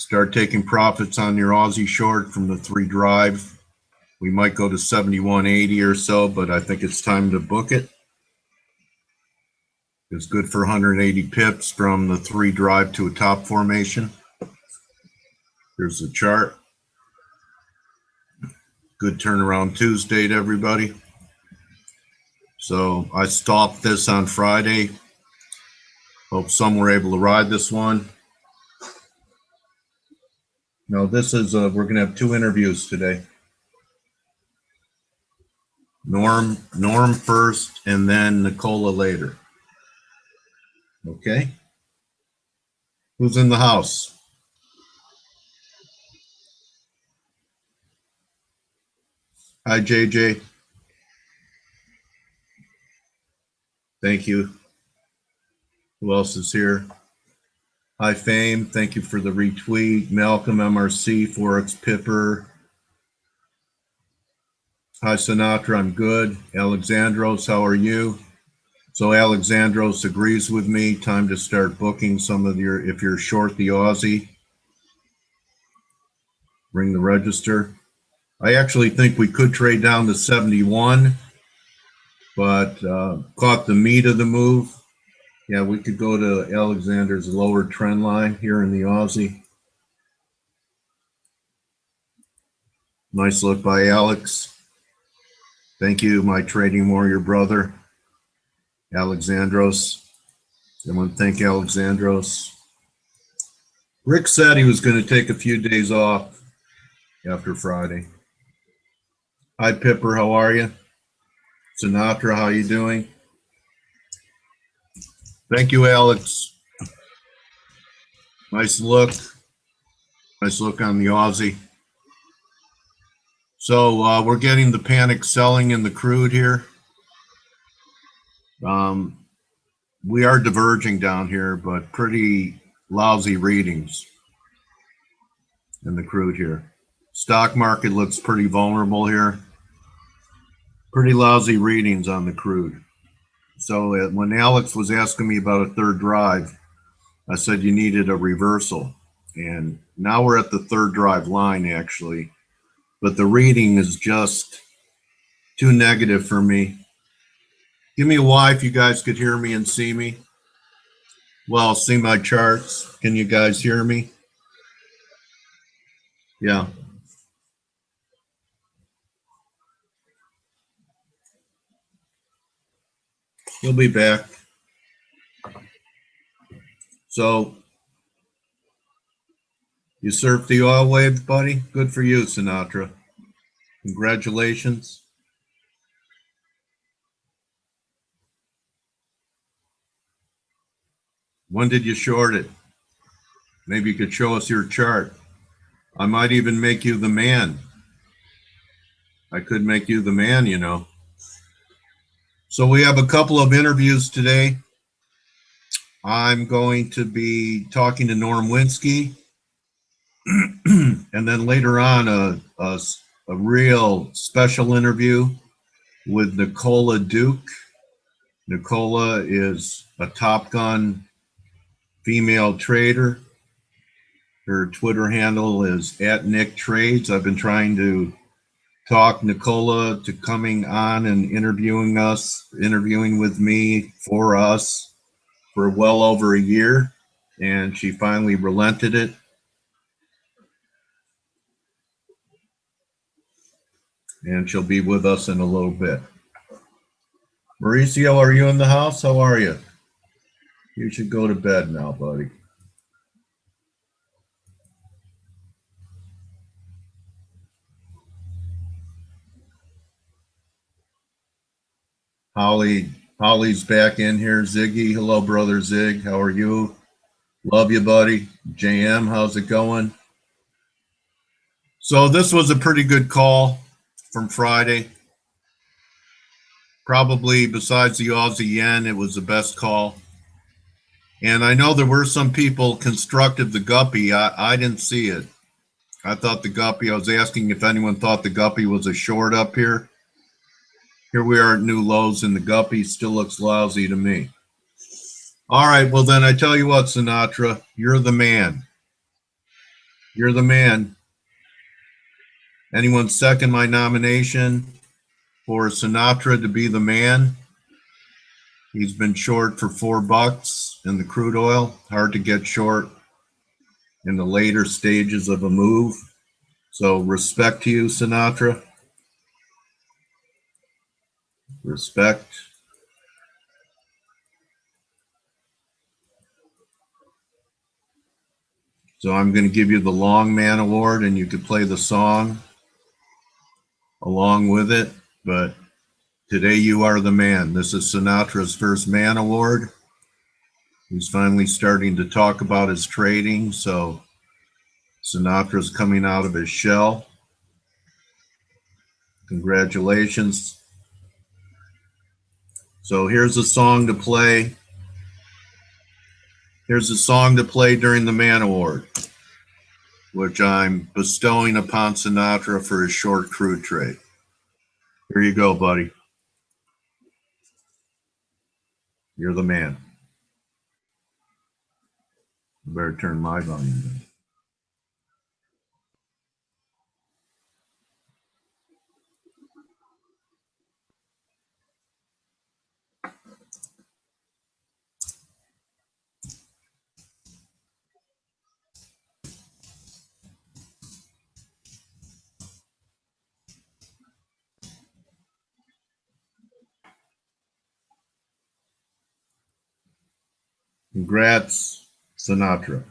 Start taking profits on your Aussie short from the 3 drive. We might go to 71.80 or so, but I think it's time to book it. It's good for 180 pips from the 3 drive to a top formation. Here's the chart. Good turnaround Tuesday to everybody. So I stopped this on Friday. Hope some were able to ride this one. Now this is, we're gonna have 2 interviews today. Norm first and then Nicola later. Okay. Who's in the house? Hi, JJ. Thank you. Who else is here? Hi, Fame. Thank you for the retweet. Malcolm, MRC, Forex Pipper. Hi, Sinatra. I'm good. Alexandros, how are you? So Alexandros agrees with me. Time to start booking some of your, if you're short the Aussie, ring the register. I actually think we could trade down to 71, but caught the meat of the move. Yeah, we could go to Alexander's lower trend line here in the Aussie. Nice look by Alex. Thank you, my trading warrior brother, Alexandros. I want to thank Alexandros. Rick said he was going to take a few days off after Friday. Hi, Pipper, how are you? Sinatra, how you doing? Thank you, Alex. Nice look. Nice look on the Aussie. So we're getting the panic selling in the crude here. We are diverging down here, but pretty lousy readings in the crude here. Stock market looks pretty vulnerable here. Pretty lousy readings on the crude. So when Alex was asking me about a 3rd drive, I said you needed a reversal. And now we're at the 3rd drive line, actually. But the reading is just too negative for me. Give me a Y if you guys could hear me and see me. Well, see my charts. Can you guys hear me? Yeah. He'll be back. So you surfed the oil wave, buddy? Good for you, Sinatra. Congratulations. When did you short it? Maybe you could show us your chart. I might even make you the man. I could make you the man, you know. So we have a couple of interviews today. I'm going to be talking to Norm Winsky. And then later on, a real special interview with Nicola Duke. Nicola is a Top Gun female trader. Her Twitter handle is @NickTrades. I've been trying to talk Nicola to coming on and interviewing with me for us for well over a year, and she finally relented it. And she'll be with us in a little bit. Mauricio, are you in the house? How are you? You should go to bed now, buddy. Holly's back in here. Ziggy, hello, brother Zig. How are you? Love you, buddy. JM, how's it going? So this was a pretty good call from Friday. Probably besides the Aussie yen, it was the best call. And I know there were some people constructive the guppy. I didn't see it. I thought the guppy, I was asking if anyone thought the guppy was a short up here. Here we are at new lows, and the guppy still looks lousy to me. All right, well then I tell you what, Sinatra, you're the man. You're the man. Anyone second my nomination for Sinatra to be the man? He's been short for $4 in the crude oil. Hard to get short in the later stages of a move. So respect to you, Sinatra. Respect. So I'm going to give you the Long Man Award, and you could play the song along with it. But today you are the man. This is Sinatra's first Man Award. He's finally starting to talk about his trading. So Sinatra's coming out of his shell. Congratulations. So here's a song to play. Here's a song to play during the Man Award, which I'm bestowing upon Sinatra for his short crude trade. Here you go, buddy. You're the man. I better turn my volume down. Congrats, Sinatra.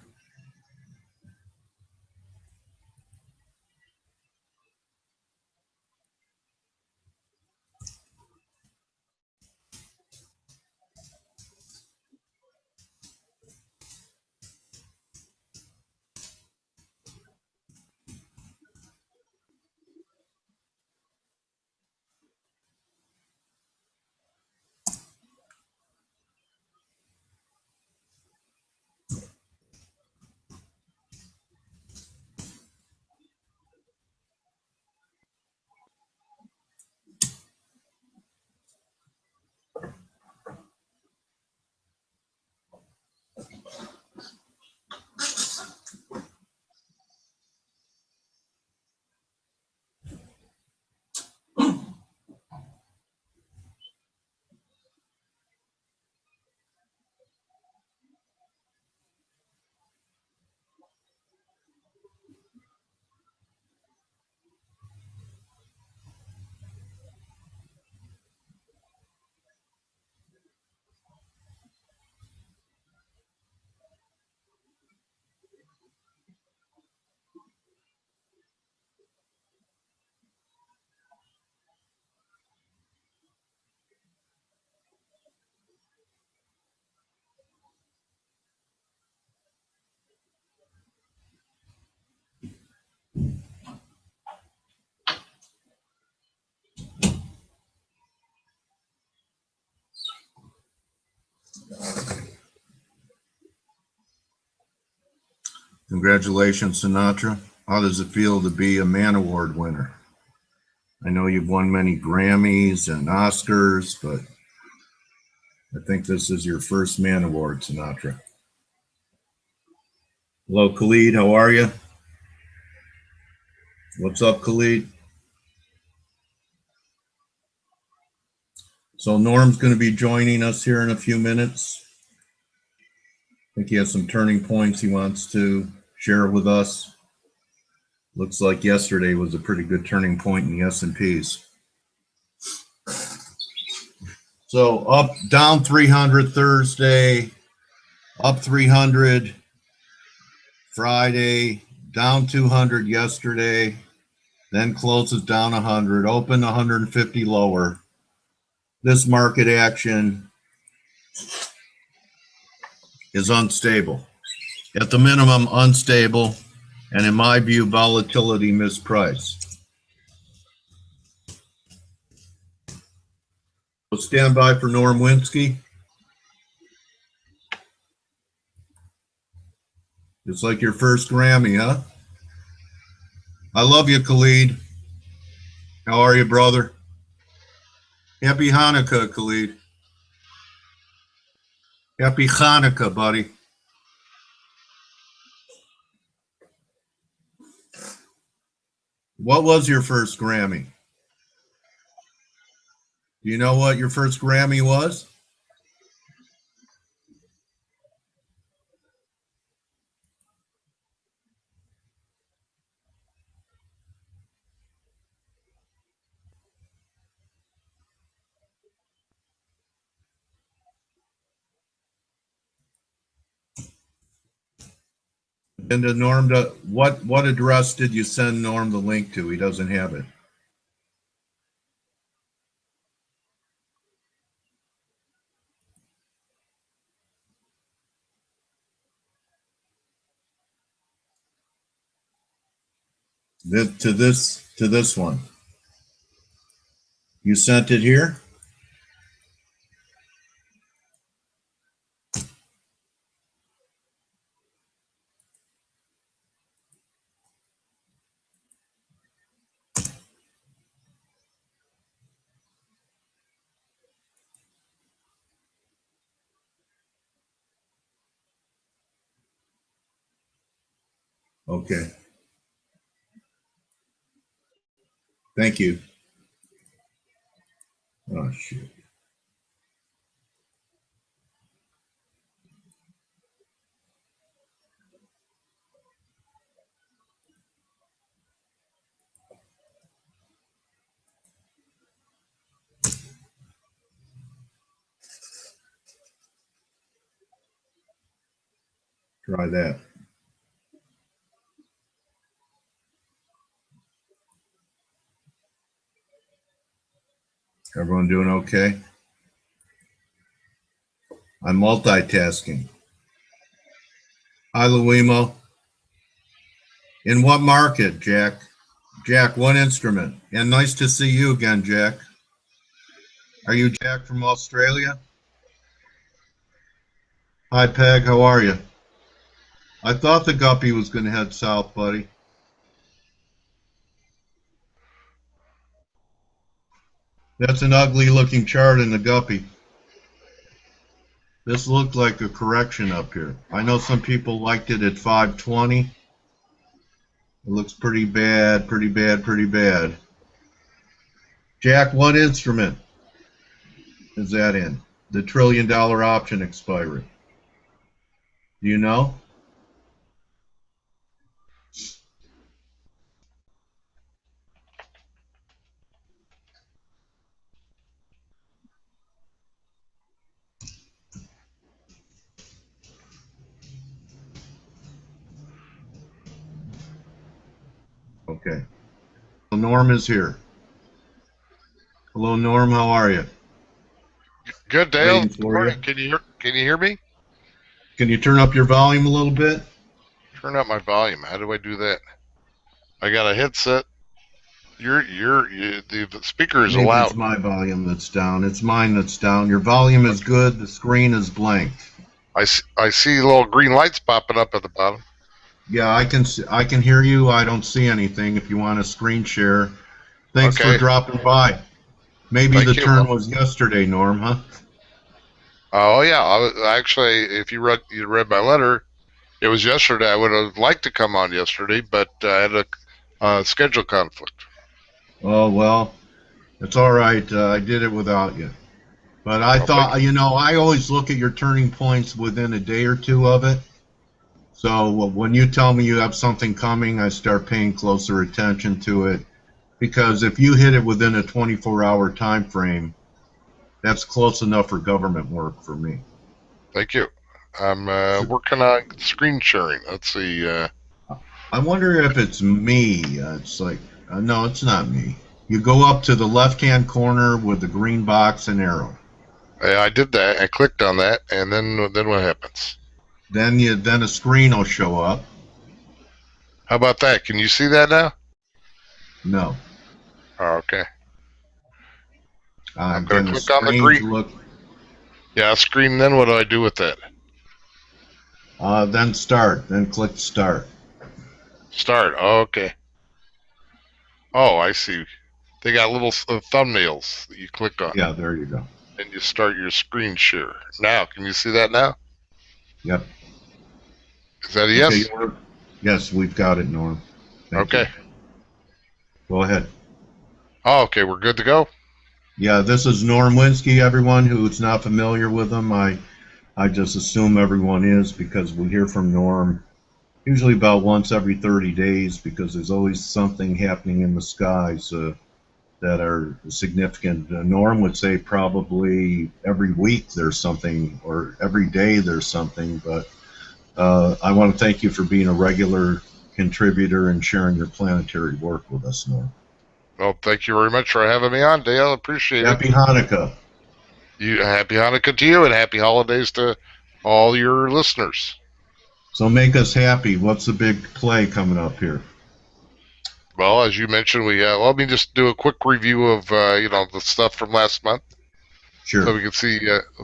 Congratulations, Sinatra. How does it feel to be a Man Award winner? I know you've won many Grammys and Oscars, but I think this is your first Man Award, Sinatra. Hello, Khalid. How are you? What's up, Khalid? So Norm's going to be joining us here in a few minutes. I think he has some turning points he wants to share with us. Looks like yesterday was a pretty good turning point in the S&Ps. So up, down 300 Thursday, up 300 Friday, down 200 yesterday, then closes down 100, open 150 lower. This market action is unstable. At the minimum, unstable, and in my view, volatility mispriced. So stand by for Norm Winsky. It's like your first Grammy, huh? I love you, Khalid. How are you, brother? Happy Hanukkah, Khalid. Happy Hanukkah, buddy. What was your first Grammy? Do you know what your first Grammy was? And to Norm, what address did you send Norm the link to? He doesn't have it. To this one. You sent it here? Okay. Thank you. Oh, shit. Try that. Everyone doing okay? I'm multitasking. Hi, Luimo. In what market, Jack? Jack, what instrument? And nice to see you again, Jack. Are you Jack from Australia? Hi, Peg. How are you? I thought the guppy was going to head south, buddy. That's an ugly looking chart in the guppy. This looked like a correction up here. I know some people liked it at 520. It looks pretty bad, pretty bad, pretty bad. Jack, what instrument is that in? The $1 trillion option expiry. Do you know? Okay. Norm is here. Hello, Norm. How are you? Good, Dale. Waiting Good for you. morning. Can you hear me? Can you turn up your volume a little bit? Turn up my volume. How do I do that? I got a headset. The speaker is Maybe it's loud. my volume that's down. It's mine that's down. Your volume is Okay. good. The screen is blank. I see little green lights popping up at the bottom. Yeah, I can hear you. I don't see anything. If you want to screen share, thanks for Okay. dropping by. Maybe the Thank you. turn was yesterday, Norm, huh? Oh yeah. Actually, if you read my letter, it was yesterday. I would have liked to come on yesterday, but I had a schedule conflict. Oh well, it's all right. I did it without you. But I Well, thank thought, I always look at your turning points within a day or two of it. So when you tell me you have something coming, I start paying closer attention to it. Because if you hit it within a 24-hour time frame, that's close enough for government work for me. thank you. I'm So working on screen sharing. Let's see. I wonder if it's me. It's like, no, it's not me. You go up to the left-hand corner with the green box and arrow. I did that. I clicked on that, and then what happens? Then a screen will show up. How about that? Can you see that now? No. Oh, okay. I'm going Then to a click on the screen green. to look. Yeah, screen. Then what do I do with that? Then start. Then click start. Start. Oh, okay. Oh, I see. They got little thumbnails that you click on, Yeah, there you go. and you start your screen share. Now, can you see that now? Yep. Is that a Okay. yes? Yes, we've got it, Norm. Thank you. Okay. Go ahead. Oh, okay, we're good to go. Yeah, this is Norm Winsky, everyone who's not familiar with him. I just assume everyone is because we hear from Norm usually about once every 30 days because there's always something happening in the skies that are significant. Norm would say probably every week there's something or every day there's something, but I want to thank you for being a regular contributor and sharing your planetary work with us, Norm. Well, thank you very much for having me on, Dale. Appreciate it. Happy Hanukkah. You happy Hanukkah to you, and happy holidays to all your listeners. So make us happy. What's the big play coming up here? Well, as you mentioned, we let me just do a quick review of the stuff from last month, Sure. so we can see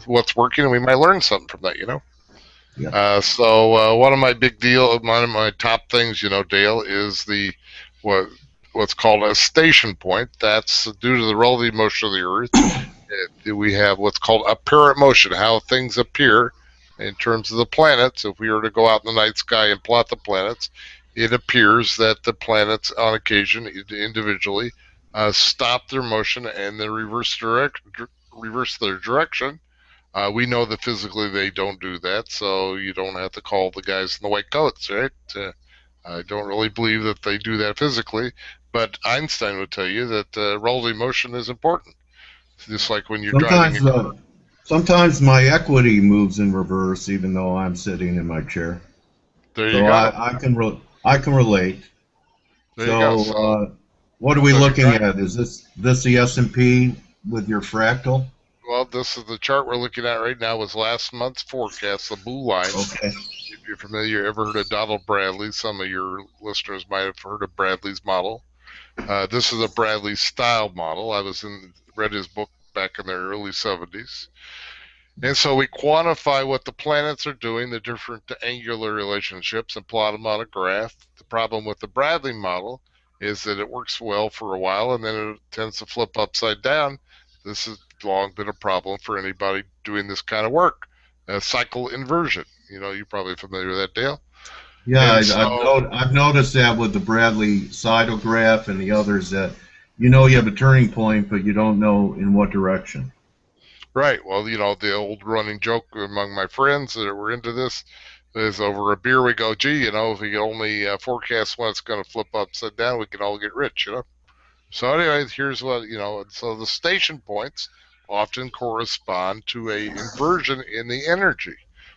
what's working, and we might learn something from that. Yeah. One of my top things, Dale, is the what what's called a station point. That's due to the relative motion of the Earth. We have what's called apparent motion, how things appear in terms of the planets. If we were to go out in the night sky and plot the planets, it appears that the planets, on occasion, individually, stop their motion and then reverse their direction. We know that physically they don't do that, so you don't have to call the guys in the white coats, right? I don't really believe that they do that physically, but Einstein would tell you that relative motion is important. Just like when you're driving a Sometimes, car. sometimes my equity moves in reverse, even though I'm sitting in my chair. There you So go. I can relate. There you go. So So, what are we so if you're looking driving, at? Is this the S&P with your fractal? well, this is the chart we're looking at right now. Was last month's forecast, the blue line. Okay. If you're familiar, ever heard of Donald Bradley? Some of your listeners might have heard of Bradley's model. This is a Bradley style model. Read his book back in the early 70s. And so we quantify what the planets are doing, the different angular relationships, and plot them on a graph. The problem with the Bradley model is that it works well for a while and then it tends to flip upside down. This has long been a problem for anybody doing this kind of work. Cycle inversion. You're probably familiar with that, Dale. Yeah, And so, I've noticed that with the Bradley Seidel and the others that you have a turning point, but you don't know in what direction. right. Well, the old running joke among my friends that were into this is over a beer, we go, gee, if we could only forecast when it's going to flip upside down, we can all get rich. So anyway, here's what so the station points often correspond to a inversion in the energy.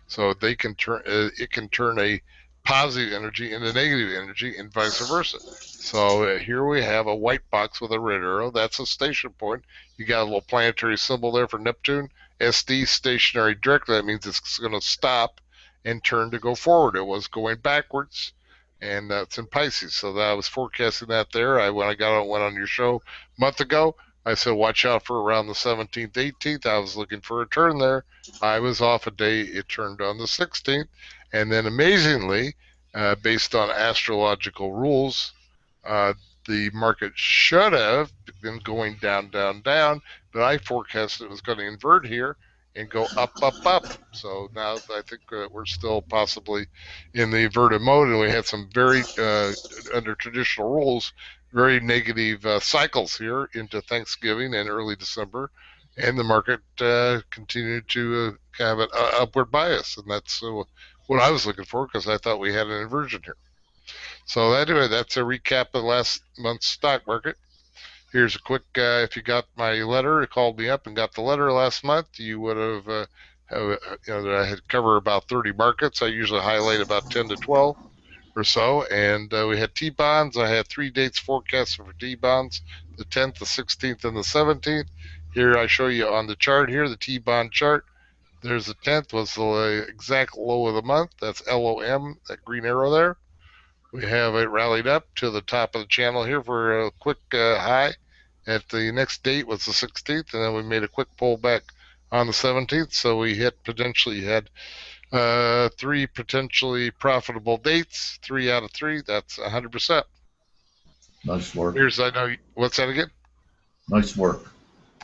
So they can turn it can turn a positive energy into negative energy and vice versa. So here we have a white box with a red arrow. That's a station point. You got a little planetary symbol there for Neptune. SD, stationary drift. That means it's going to stop and turn to go forward. It was going backwards, and that's in Pisces. So that I was forecasting that there. When I went on your show a month ago, I said watch out for around the 17th, 18th. I was looking for a turn there. I was off a day. It turned on the 16th, and then amazingly, based on astrological rules, uh, the market should have been going down, down, down, but I forecasted it was going to invert here and go up, up, up. So now I think we're still possibly in the inverted mode, and we had some very, under traditional rules, very negative cycles here into Thanksgiving and early December, and the market continued to have an upward bias, and that's what I was looking for because I thought we had an inversion here. So anyway, that's a recap of last month's stock market. Here's a quick, if you got my letter, called me up and got the letter last month, you would that I had covered about 30 markets. I usually highlight about 10 to 12 or so. And we had T-bonds. I had 3 dates forecasted for T-bonds, the 10th, the 16th, and the 17th. Here I show you on the chart here, the T-bond chart. There's the 10th was the exact low of the month. That's LOM, that green arrow there. We have it rallied up to the top of the channel here for a quick high. At the next date was the 16th, and then we made a quick pullback on the 17th. So we potentially had 3 potentially profitable dates, 3 out of 3. That's 100%. Nice work. What's that again? Nice work.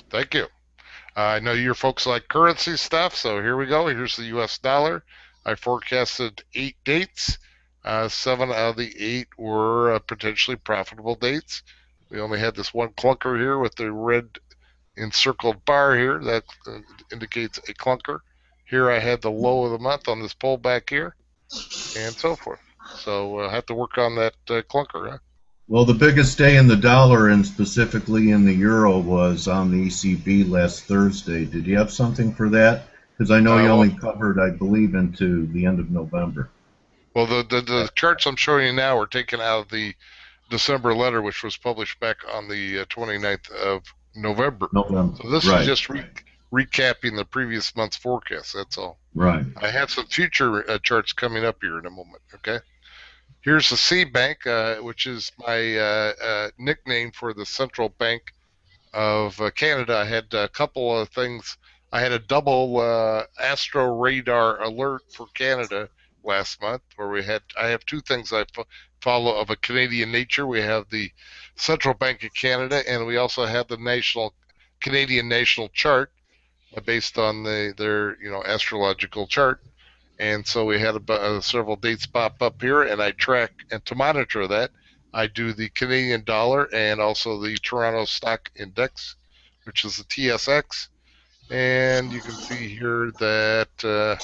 Thank you. I know your folks like currency stuff, so here we go. Here's the U.S. dollar. I forecasted 8 dates. 7 out of the 8 were potentially profitable dates. We only had this one clunker here with the red encircled bar here. That indicates a clunker. Here I had the low of the month on this pullback here, and so forth. So I have to work on that clunker. Huh? Well, the biggest day in the dollar and specifically in the euro was on the ECB last Thursday. Did you have something for that? Because I know you Well, only covered, I believe, into the end of November. well, the charts I'm showing you now are taken out of the December letter, which was published back on the 29th of November. November. So this is Right. just recapping the previous month's forecast. That's all. Right. I have some future charts coming up here in a moment. Okay. Here's the C Bank, which is my nickname for the central bank of Canada. I had a couple of things. I had a double astro radar alert for Canada last month, where I have two things I follow of a Canadian nature. We have the Central Bank of Canada, and we also have the Canadian National Chart, based on their astrological chart. And so we had several dates pop up here, and I track, and to monitor that, I do the Canadian dollar and also the Toronto Stock Index, which is the TSX. And you can see here that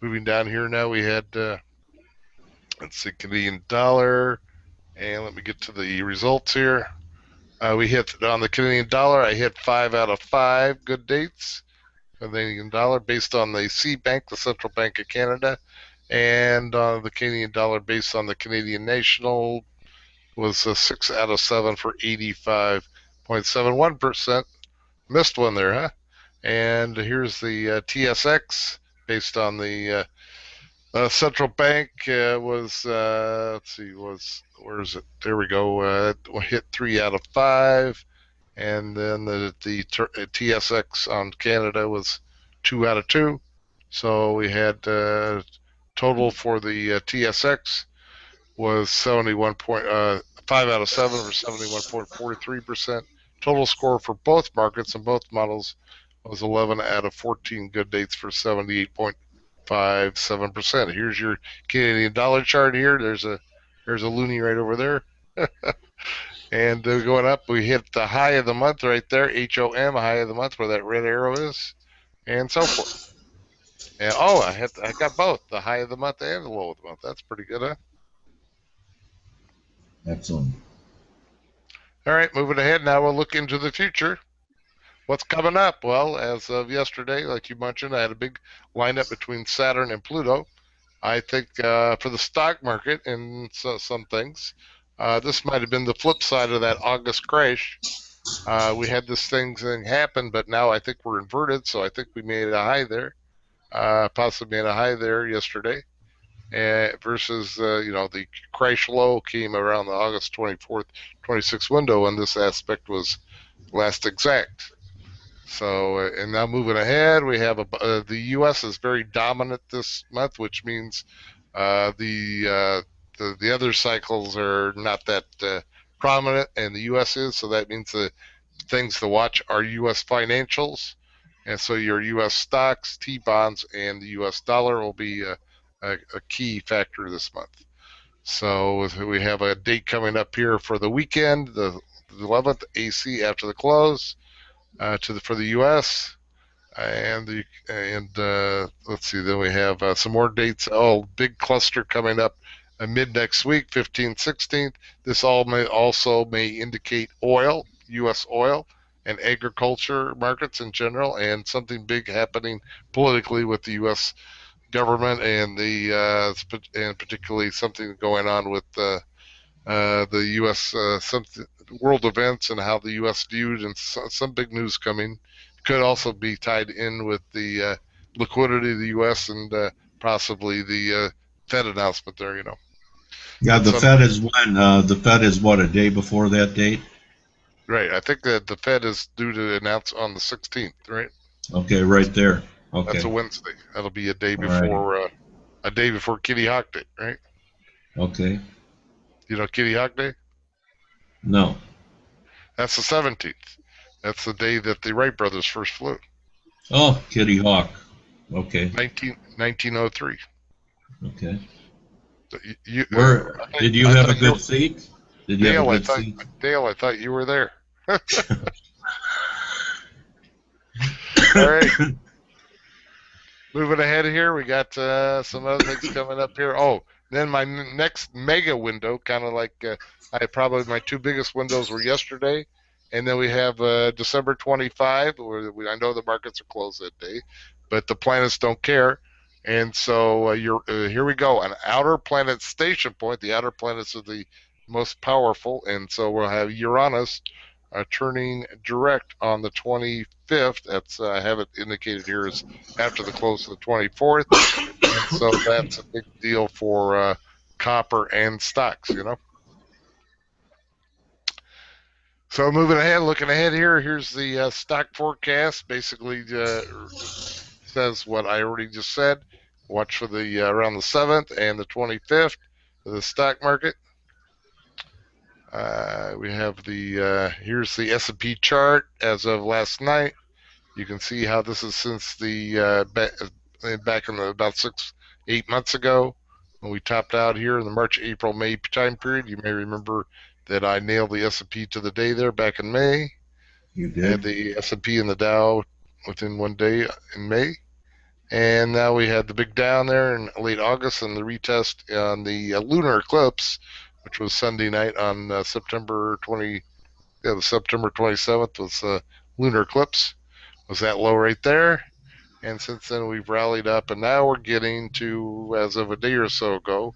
moving down here now, we had, let's see, Canadian dollar. And let me get to the results here. We hit on the Canadian dollar, I hit 5 out of 5 good dates. Canadian dollar based on the C Bank, the Central Bank of Canada, and the Canadian dollar based on the Canadian National was 6 out of 7 for 85.71%. Missed one there, huh? And here's the TSX based on the Central Bank was let's see, where is it? There we go. Hit 3 out of 5. And then the TSX on Canada was 2 out of 2. So we had total for the TSX was 5 out of 7 for 71.43%. Total score for both markets and both models was 11 out of 14 good dates for 78.57%. Here's your Canadian dollar chart here. There's a loonie right over there. And going up, we hit the high of the month right there, HOM, high of the month, where that red arrow is, and so forth. And I got both, the high of the month and the low of the month. That's pretty good, huh? Excellent. All right, moving ahead now, we'll look into the future. What's coming up? Well, as of yesterday, like you mentioned, I had a big lineup between Saturn and Pluto. I think for the stock market and some things, this might have been the flip side of that August crash. We had this thing happen, but now I think we're inverted, so I think we made a high there, possibly made a high there yesterday, versus the crash low came around the August 24th, 26th window, and this aspect was last exact. So, and now moving ahead, we have the U.S. is very dominant this month, which means the other cycles are not that prominent, and the U.S. is. So that means the things to watch are U.S. financials, and so your U.S. stocks, T-bonds, and the U.S. dollar will be a key factor this month. So we have a date coming up here for the weekend, the 11th, AC after the close, for the U.S. And let's see. Then we have some more dates. Oh, big cluster coming up mid next week, 15th, 16th. This also may indicate oil, U.S. oil, and agriculture markets in general, and something big happening politically with the U.S. government and and particularly something going on with the U.S. World events and how the U.S. viewed, and some big news coming. Could also be tied in with the liquidity of the U.S. and possibly the Fed announcement there. Yeah, And the some Fed is when? The Fed is what, a day before that date? right. I think that the Fed is due to announce on the 16th. Right. Okay, right there. That's a Okay. Wednesday. That'll be All right. a day before Kitty Hawk Day. Right. Okay. You know Kitty Hawk Day? No. That's the 17th. That's the day that the Wright brothers first flew. Oh, Kitty Hawk. Okay. 1903. Okay. You, Where did you I have a thought you good seat? Did you have a good Dale, I thought you were there. All right. Moving ahead here, we got some other things coming up here. Oh, then my next mega window, kind of like I probably my two biggest windows were yesterday, and then we have December 25, where I know the markets are closed that day, but the planets don't care, and so here we go, an outer planet station point. The outer planets are the most powerful, and so we'll have Uranus turning direct on the 25th. That's I have it indicated here as after the close of the 24th, and so that's a big deal for copper and stocks. So moving ahead, looking ahead here, here's the stock forecast. Basically, says what I already just said. Watch for the around the 7th and the 25th of the stock market. We have the here's the S&P chart as of last night. You can see how this is since the back in about 8 months ago when we topped out here in the March, April, May time period. You may remember that I nailed the S&P to the day there back in May. You Had did? the S&P and the Dow within one day in May. And now we had the big down there in late August and the retest on the lunar eclipse, which was Sunday night on September 20. Yeah, the September 27th was lunar eclipse. Was that low right there? And since then we've rallied up, and now we're getting to, as of a day or so ago,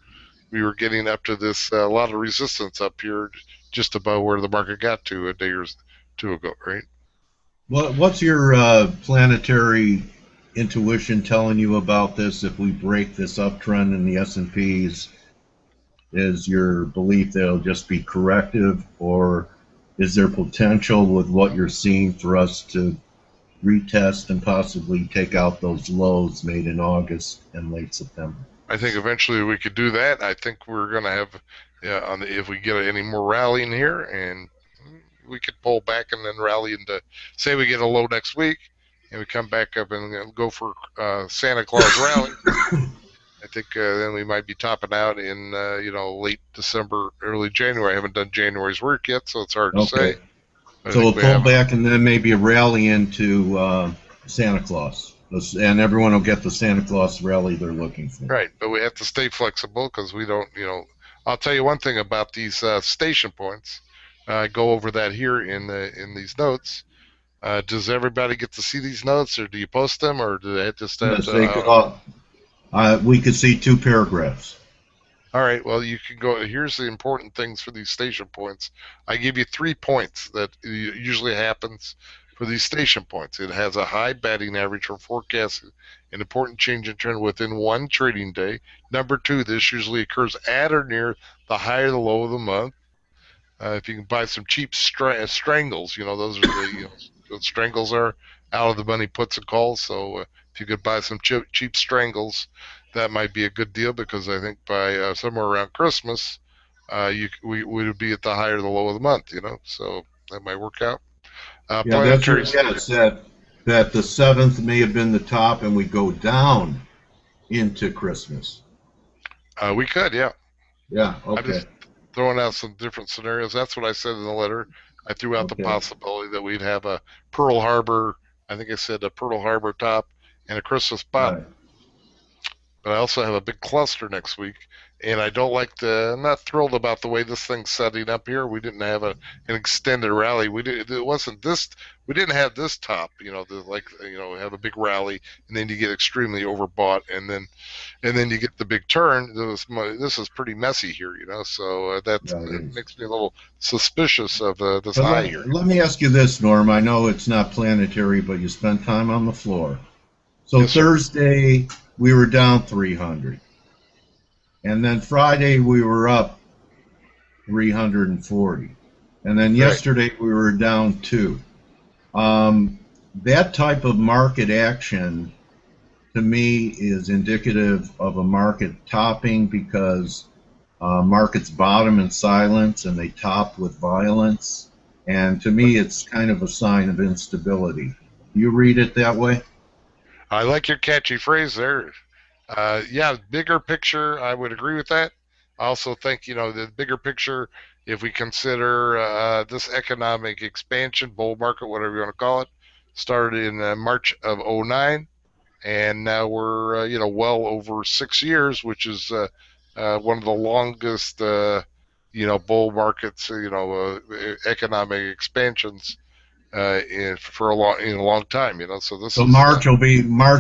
we were getting up to this lot of resistance up here, just above where the market got to a day or two ago, right? What's your planetary intuition telling you about this? If we break this uptrend in the S&Ps, is your belief that it'll just be corrective, or is there potential with what you're seeing for us to retest and possibly take out those lows made in August and late September? I think eventually we could do that. I think we're going to have, if we get any more rallying here, and we could pull back and then rally into, say we get a low next week, and we come back up and go for Santa Claus rally. I think then we might be topping out in late December, early January. I haven't done January's work yet, so it's hard to say. Okay. But I So think we'll we pull have back and then maybe a rally into Santa Claus. And everyone will get the Santa Claus rally they're looking for. right, but we have to stay flexible because we don't. I'll tell you one thing about these station points. I go over that here in these notes. Does everybody get to see these notes, or do you post them, or do they just have Yes, to? they go. We could see two paragraphs. All right. Well, you can go. Here's the important things for these station points. I give you 3 points that usually happens for these station points. It has a high batting average for forecasting an important change in trend within one trading day. Number two, this usually occurs at or near the high or the low of the month. If you can buy some cheap strangles, those are what strangles are out of the money puts and calls. So if you could buy some cheap strangles, that might be a good deal because I think by somewhere around Christmas, we would be at the high or the low of the month. So that might work out. Yeah, that's Planetary your guess that the seventh may have been the top, and we go down into Christmas. we could, yeah. Yeah. I'm Okay. just throwing out some different scenarios. That's what I said in the letter. I threw out the Okay. possibility that we'd have a Pearl Harbor. I think I said a Pearl Harbor top and a Christmas bottom. Right. But I also have a big cluster next week, and I don't like the. I'm not thrilled about the way this thing's setting up here. We didn't have an extended rally. We did. It wasn't this. We didn't have this top. Have a big rally, and then you get extremely overbought, and then you get the big turn. This is pretty messy here. So Yeah, it it is. makes me a little suspicious of this But high here. let me ask you this, Norm. I know it's not planetary, but you spent time on the floor. So Yes, sir. Thursday we were down 300, and then Friday we were up 340, and then Right. yesterday we were down two. Um, that type of market action to me is indicative of a market topping because markets bottom in silence and they top with violence. And to me, it's kind of a sign of instability. You read it that way? I like your catchy phrase there. Yeah, bigger picture, I would agree with that. I also think, the bigger picture, if we consider this economic expansion, bull market, whatever you want to call it, started in March of '09, and now we're, well over 6 years, which is one of the longest, bull markets, economic expansions for a long time, So this So is March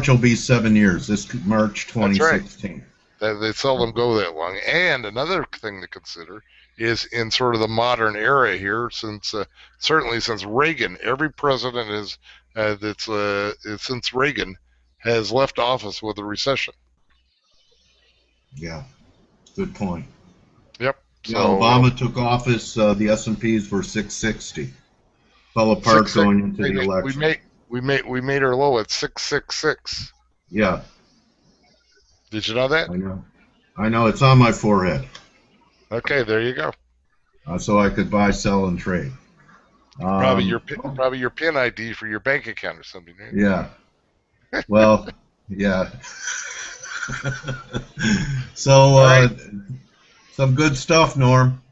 will be 7 years. This March that's right. 2016. They seldom go that long. And another thing to consider is in sort of the modern era here, since certainly since Reagan, every president is that's since Reagan has left office with a recession. Yeah, good point. Yep. Yeah, So Obama took office. The S&Ps were 660. Fell apart six six going into the we election. made we made our low at 666. Yeah, Did you know that? I know. I know. It's on my forehead, Okay, there you go. so I could buy, sell, and trade. Probably Um, probably your PIN ID for your bank account or something, right? yeah. Well, yeah. So, All right. some good stuff, Norm.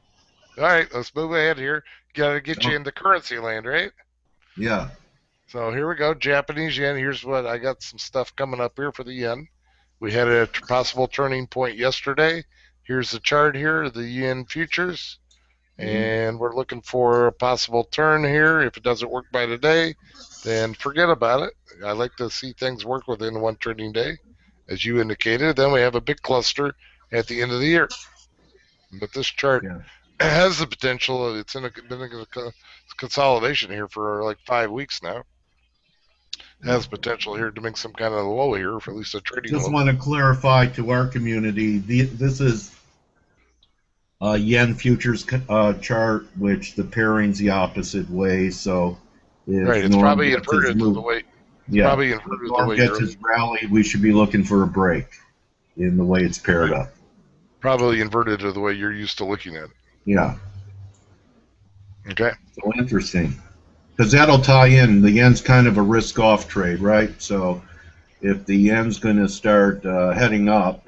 All right, let's move ahead here. Got to get you Oh, into currency land, right? yeah. So here we go. Japanese yen. Here's what I got some stuff coming up here for the yen. We had a possible turning point yesterday. Here's the chart here, the yen futures. Mhm. And we're looking for a possible turn here. If it doesn't work by today, then forget about it. I like to see things work within one trading day, as you indicated. Then we have a big cluster at the end of the year. But this chart Yeah. has the potential. It's been in a consolidation here for like 5 weeks now. Yeah. Has potential here to make some kind of low here, for at least a trading Just low. want to clarify to our community, this is a yen futures chart, which the pairing's the opposite way. So Right, if it's Norm probably gets his inverted to the move, way yeah, if Norm gets you're his rally, we should be looking for a break in the way it's paired up. probably inverted to the way you're used to looking at it. Yeah. Okay. So interesting. Because that'll tie in. The yen's kind of a risk-off trade, right? So if the yen's going to start heading up,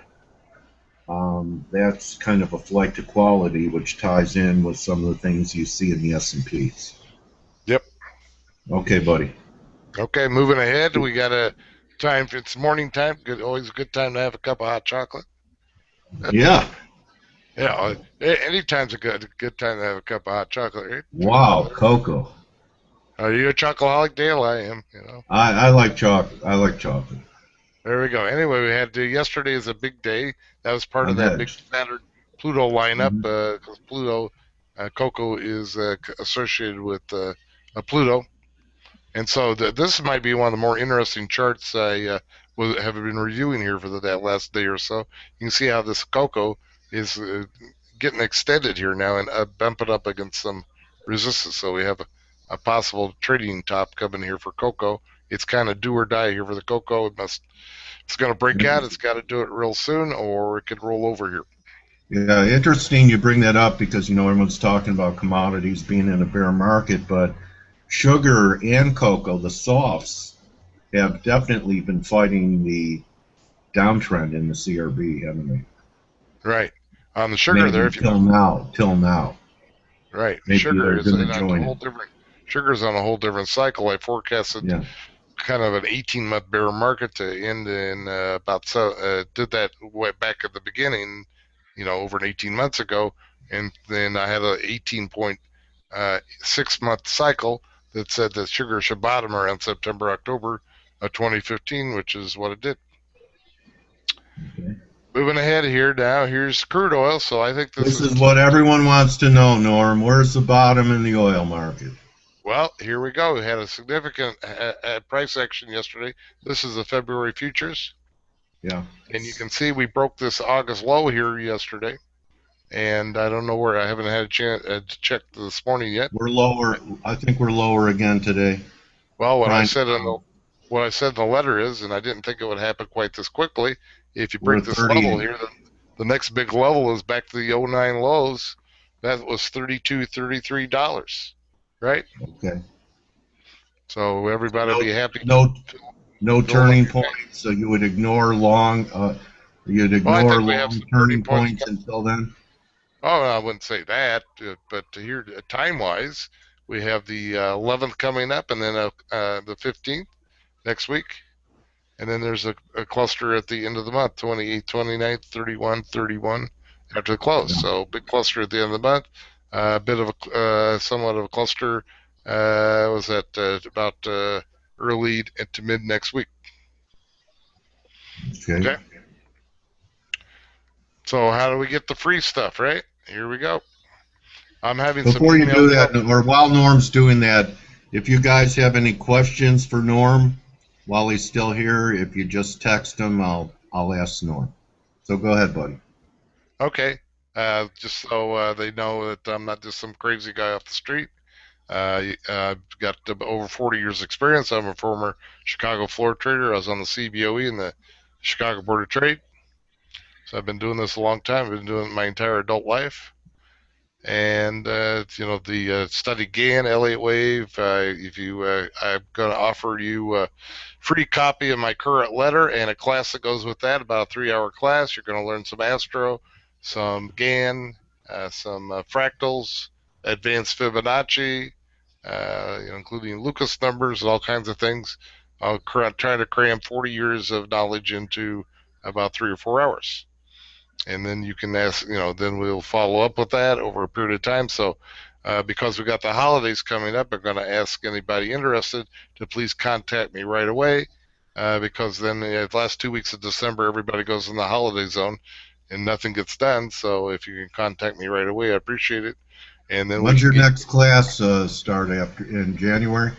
that's kind of a flight to quality, which ties in with some of the things you see in the S&Ps. Yep. Okay, buddy. Okay, moving ahead, we got a time. It's morning time. Good, always a good time to have a cup of hot chocolate. Yeah. Yeah, anytime's a good time to have a cup of hot chocolate. Right? Wow, cocoa. Are you a chocoholic, Dale? I am. I like chocolate. I like chocolate. There we go. Anyway, we had yesterday is a big day. That was part of I'm that big hedged. Saturn Pluto lineup. Mm-hmm. Because Pluto, cocoa is associated with Pluto. And so this might be one of the more interesting charts I have been reviewing here for that last day or so. You can see how this cocoa is getting extended here now and bumping up against some resistance. So we have a possible trading top coming here for cocoa. It's kind of do or die here for the cocoa. It's going to break out. It's got to do it real soon, or it could roll over here. Yeah, interesting you bring that up because everyone's talking about commodities being in a bear market, but sugar and cocoa, the softs, have definitely been fighting the downtrend in the CRB, haven't they? Right. On the sugar there, Maybe if you till now, till now. right, Maybe sugar they're is going to on a join whole it. different. Sugar's on a whole different cycle. I forecasted Yeah. kind of an 18-month bear market to end in did that way back at the beginning, over an 18 months ago, and then I had a 18.6 month cycle that said that sugar should bottom around September, October of 2015, which is what it did. Okay. Moving ahead here now, here's crude oil. So I think this This is is what everyone wants to know, Norm. Where's the bottom in the oil market? well, here we go. We had a significant price action yesterday. This is the February futures. Yeah. And you can see we broke this August low here yesterday. And I don't know where. I haven't had a chance to check this morning yet. We're lower. I think we're lower again today. Well, Trying to, what I said in the letter is, and I didn't think it would happen quite this quickly. If you we're break at this level 38. here, the next big level is back to the '09 lows. That was $32, $33, right? Okay. So everybody will No, be happy. no, no Filling up turning your point. tank. So you would ignore long. You'd Well, I ignore think we have long some turning turning points. points until then. Oh, I wouldn't say that, but here, time-wise, we have the 11th coming up, and then the 15th next week. And then there's a cluster at the end of the month, 28th, 29th, 31, 31 after the close. Yeah. So big cluster at the end of the month. A bit of a somewhat of a cluster was at about early to mid next week. Okay. Okay. So how do we get the free stuff, right? Here we go. I'm having some Before you email do that, trouble. or while Norm's doing that, if you guys have any questions for Norm while he's still here, if you just text him, I'll ask Norm. So go ahead, buddy. Okay. Just so they know that I'm not just some crazy guy off the street. I've got over 40 years experience. I'm a former Chicago floor trader. I was on the CBOE and the Chicago Board of Trade. So I've been doing this a long time. I've been doing it my entire adult life. And the study GAN, Elliott Wave. If you, I'm going to offer you a free copy of my current letter and a class that goes with that. About a 3-hour class. You're going to learn some Astro, some GAN, some fractals, advanced Fibonacci, including Lucas numbers and all kinds of things. I'll try to cram 40 years of knowledge into about 3 or 4 hours, and then you can ask, then we'll follow up with that over a period of time. So because we got the holidays coming up, I'm going to ask anybody interested to please contact me right away, because then the last 2 weeks of December everybody goes in the holiday zone and nothing gets done. So if you can contact me right away, I appreciate it, and then we When's can your get. next class start after in January?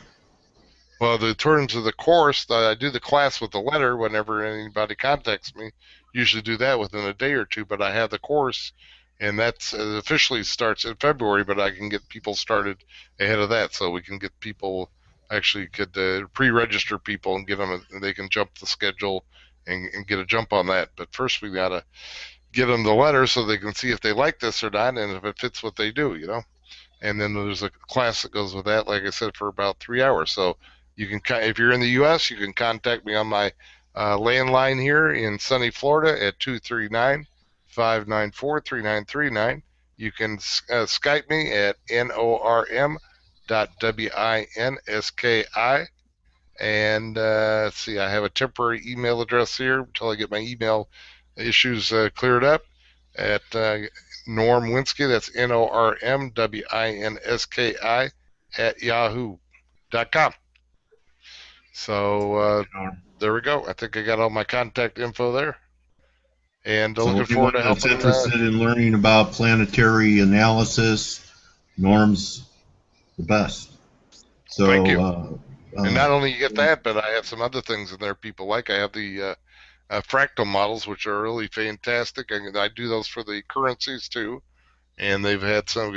Well, the terms of the course, I do the class with the letter whenever anybody contacts me. Usually do that within a day or two, but I have the course, and that's officially starts in February. But I can get people started ahead of that, so we can get people actually could pre-register people and get them, and they can jump the schedule and get a jump on that. But first, we gotta get them the letter so they can see if they like this or not, and if it fits what they do. And then there's a class that goes with that, like I said, for about 3 hours. So you can, if you're in the U.S., you can contact me on my landline here in sunny Florida at 239-594-3939. You can Skype me at norm.winski. And let's see, I have a temporary email address here until I get my email issues cleared up at Norm Winski. That's NORMWINSKI at yahoo.com. So Norm? there we go. I think I got all my contact info there. And So looking forward anyone to that's helping. interested in learning about planetary analysis, Norm's the best. Thank you. So And not only you get that, but I have some other things in there people like. I have the fractal models, which are really fantastic. I do those for the currencies too, and they've had some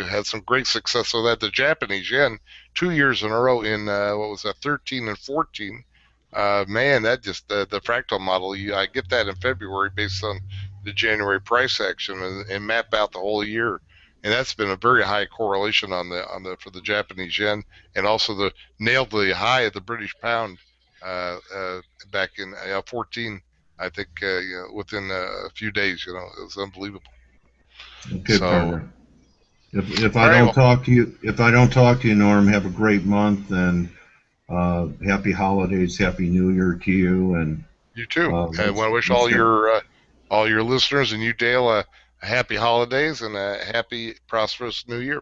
great success with that. The Japanese yen, 2 years in a row in what was that, 13 and 14. Man, that just the fractal model. I get that in February based on the January price action, and map out the whole year. And that's been a very high correlation on the for the Japanese yen, and also the nailed the high of the British pound uh, uh, back in 14. I think within a few days. It was unbelievable. okay, So, partner. If all I right. don't Well, talk to you, if I don't talk to you, Norm, have a great month and happy holidays, happy New Year to you, and you too. I want to wish let's get all your listeners and you, Dale, a happy holidays and a happy, prosperous New Year.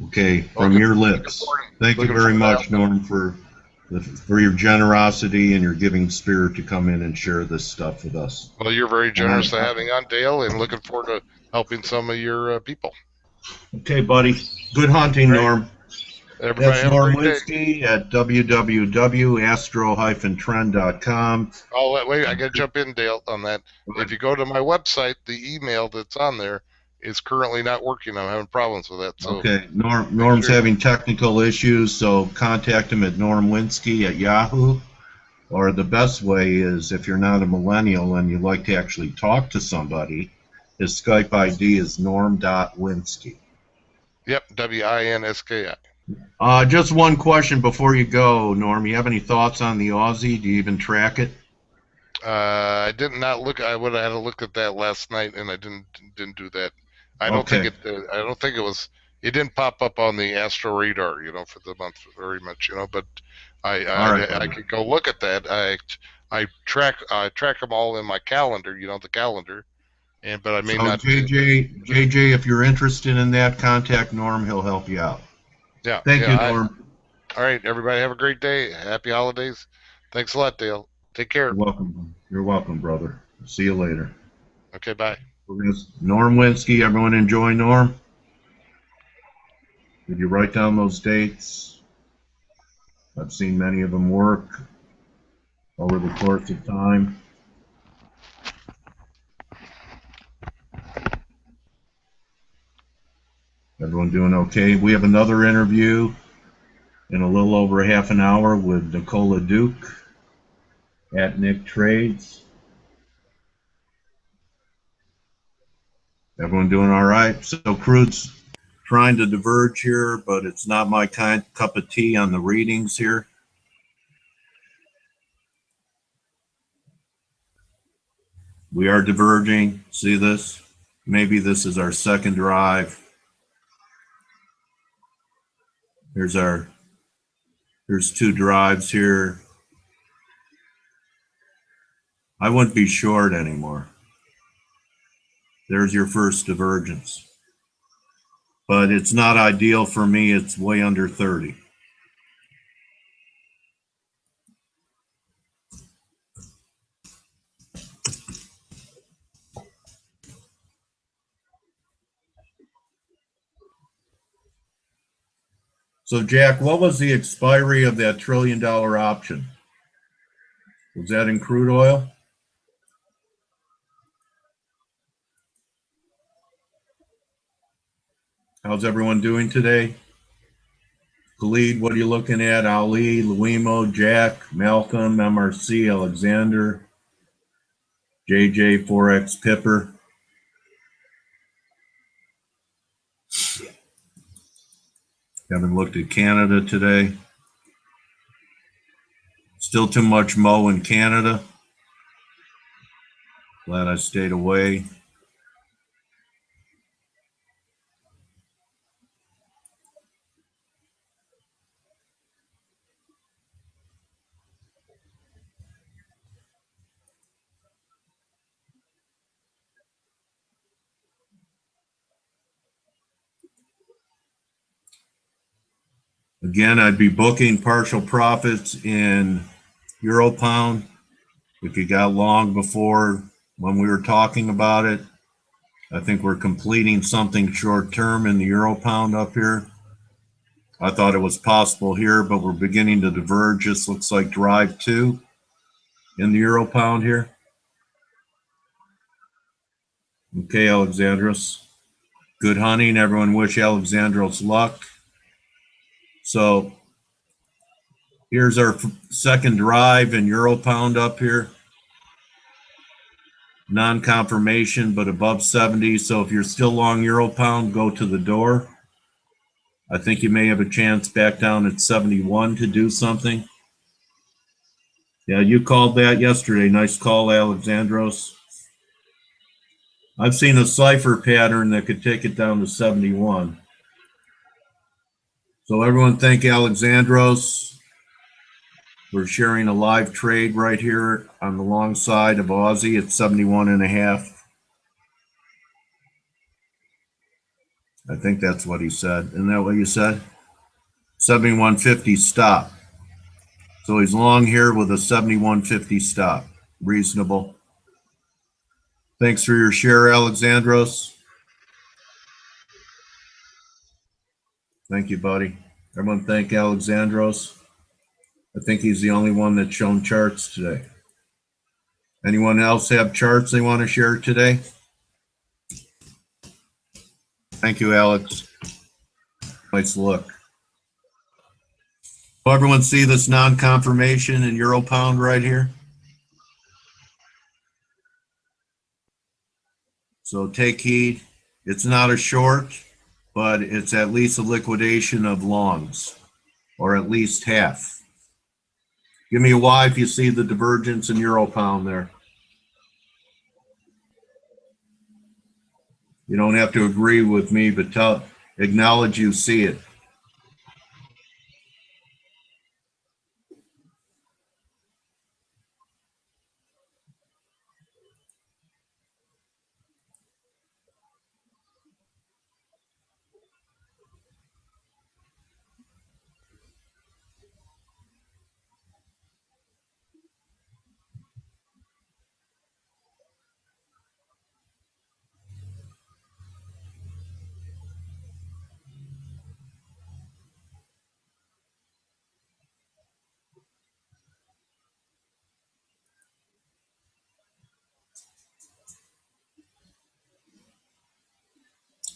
okay from Looking your looking lips. forward Thank you looking very forward to much, helping. Norm, for your generosity and your giving spirit to come in and share this stuff with us. Well, you're very And generous to having on, Dale, and looking forward to helping some of your people. okay, buddy. Good hunting, All right. Norm. Everybody That's have a Norm great day. Linsky at www.astro-trend.com. Oh, wait, I got to jump in, Dale, on that. If you go to my website, the email that's on there is currently not working. I'm having problems with that. So Okay, make Norm's sure. having technical issues, so contact him at normwinsky at Yahoo. Or the best way is if you're not a millennial and you like to actually talk to somebody, his Skype ID is norm.winsky. Yep, WINSKI. Just one question before you go, Norm. You have any thoughts on the Aussie? Do you even track it? I did not look. I would have had a look at that last night, and I didn't do that. I don't think Okay. it. I don't think it was. It didn't pop up on the Astro Radar, for the month very much, But I All right, I, I buddy. could go look at that. I track them all in my calendar, the calendar, but I may So not. JJ, if you're interested in that, contact Norm. He'll help you out. Yeah, Thank yeah. you, Norm. All right, everybody, have a great day. Happy holidays. Thanks a lot, Dale. Take care. You're welcome. You're welcome, brother. See you later. Okay, bye. Norm Winsky. Everyone enjoy Norm. Did you write down those dates? I've seen many of them work over the course of time. Everyone doing okay? We have another interview in a little over half an hour with Nicola Duke at Nick Trades. Everyone doing all right? So crude's trying to diverge here, but it's not my cup of tea on the readings here. We are diverging. See this? Maybe this is our second drive. Here's two drives here. I wouldn't be short anymore. There's your first divergence. But it's not ideal for me. It's way under 30. So Jack, what was the expiry of that $1 trillion option? Was that in crude oil? How's everyone doing today? Khalid, what are you looking at? Ali, Luimo, Jack, Malcolm, MRC, Alexander, JJ, Forex, Pipper. Haven't looked at Canada today. Still too much Mo in Canada. Glad I stayed away. Again, I'd be booking partial profits in Euro Pound. If you got long before when we were talking about it, I think we're completing something short term in the Euro Pound up here. I thought it was possible here, but we're beginning to diverge. This looks like drive 2 in the Euro Pound here. Okay, Alexandros. Good hunting. Everyone wish Alexandros luck. So here's our second drive in Euro Pound up here. Non-confirmation, but above 70. So if you're still long Euro Pound, go to the door. I think you may have a chance back down at 71 to do something. Yeah, you called that yesterday. Nice call, Alexandros. I've seen a cipher pattern that could take it down to 71. So everyone thank Alexandros. We're sharing a live trade right here on the long side of Aussie at 71 and a half. I think that's what he said. Isn't that what you said? 71.50 stop. So he's long here with a 71.50 stop. Reasonable. Thanks for your share, Alexandros. Thank you, buddy. Everyone thank Alexandros. I think he's the only one that's shown charts today. Anyone else have charts they want to share today? Thank you, Alex. Nice look. Will everyone see this non-confirmation in Euro Pound right here? So take heed. It's not a short, but it's at least a liquidation of longs, or at least half. Give me a Y if you see the divergence in Euro Pound there. You don't have to agree with me, but acknowledge you see it.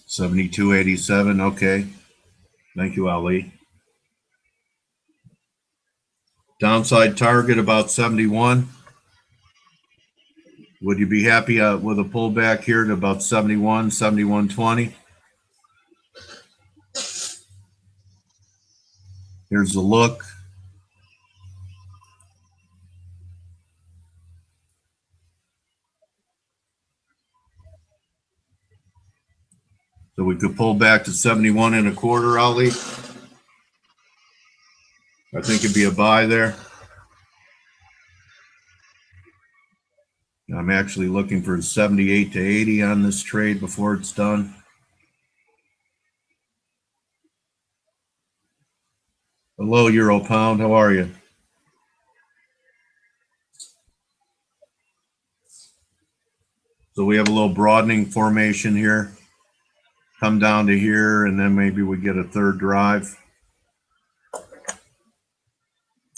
$72.87. Okay. Thank you, Ali. Downside target about 71. Would you be happy with a pullback here to about 71, 71.20? Here's the look. So we could pull back to 71.25, Ali. I think it'd be a buy there. I'm actually looking for 78 to 80 on this trade before it's done. Hello, Euro Pound. How are you? So we have a little broadening formation here. Come down to here, and then maybe we get a third drive.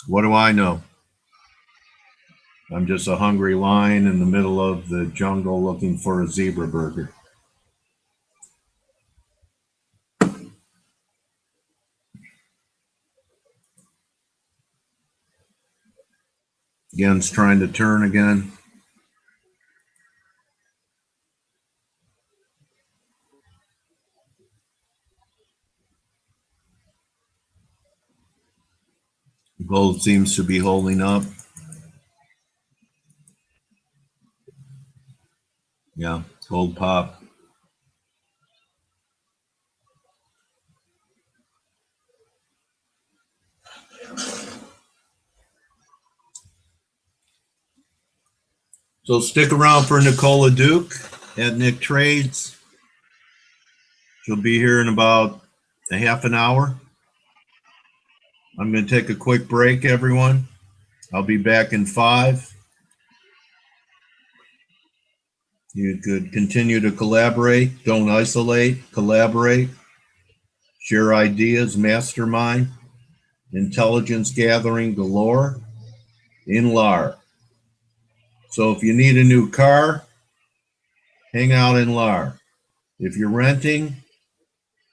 What do I know? I'm just a hungry lion in the middle of the jungle looking for a zebra burger. Again, it's trying to turn again. Gold seems to be holding up. Yeah, gold pop. So stick around for Nicola Duke at Nick Trades. She'll be here in about a half an hour. I'm going to take a quick break, everyone. I'll be back in 5. You could continue to collaborate. Don't isolate. Collaborate. Share ideas. Mastermind. Intelligence gathering galore in LAR. So if you need a new car, hang out in LAR. If you're renting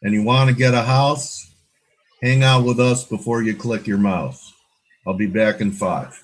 and you want to get a house, hang out with us before you click your mouse. I'll be back in 5.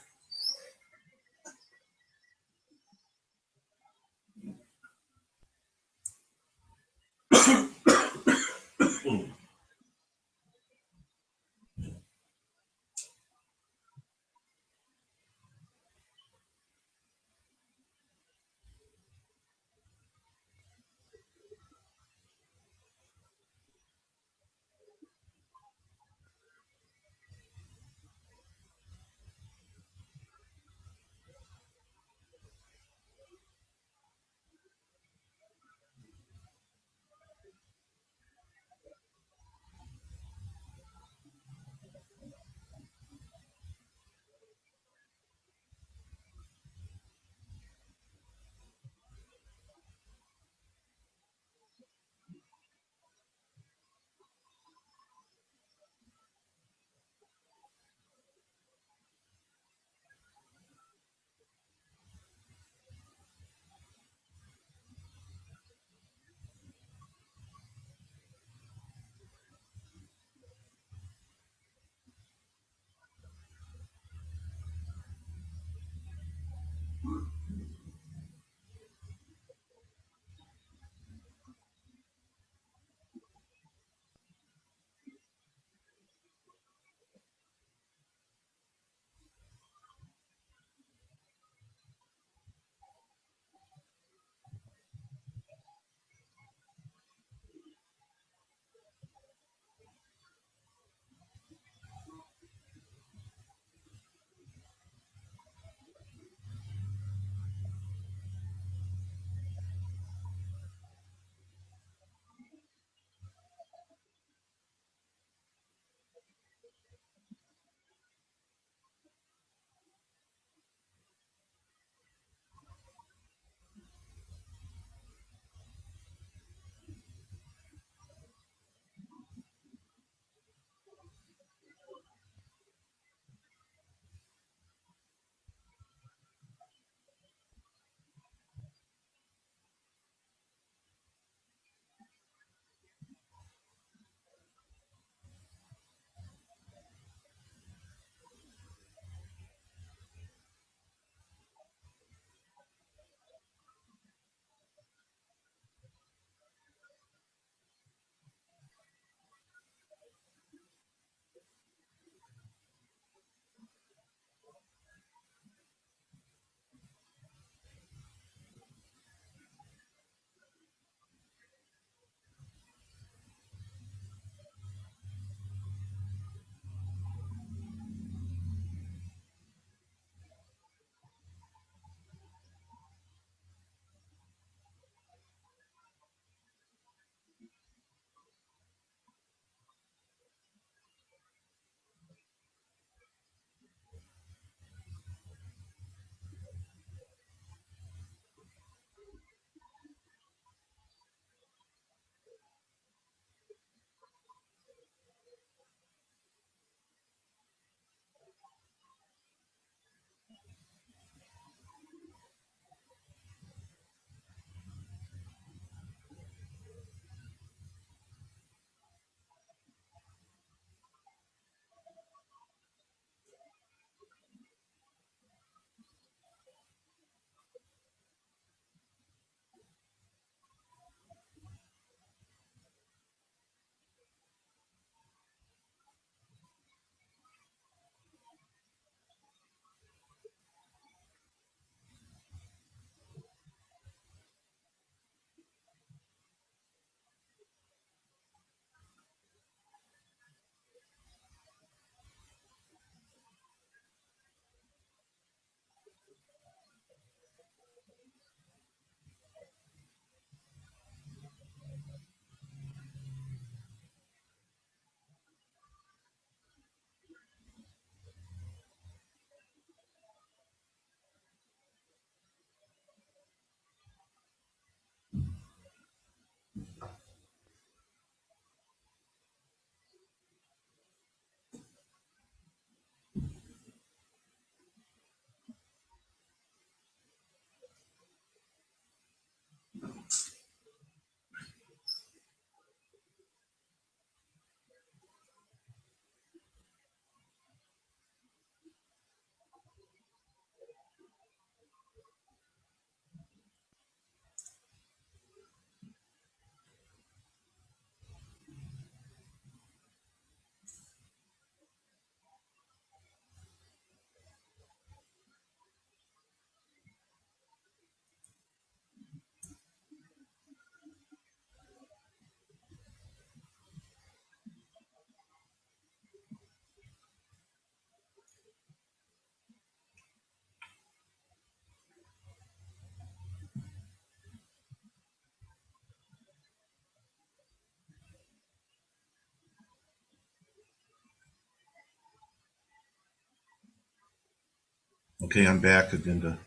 Okay, I'm back again to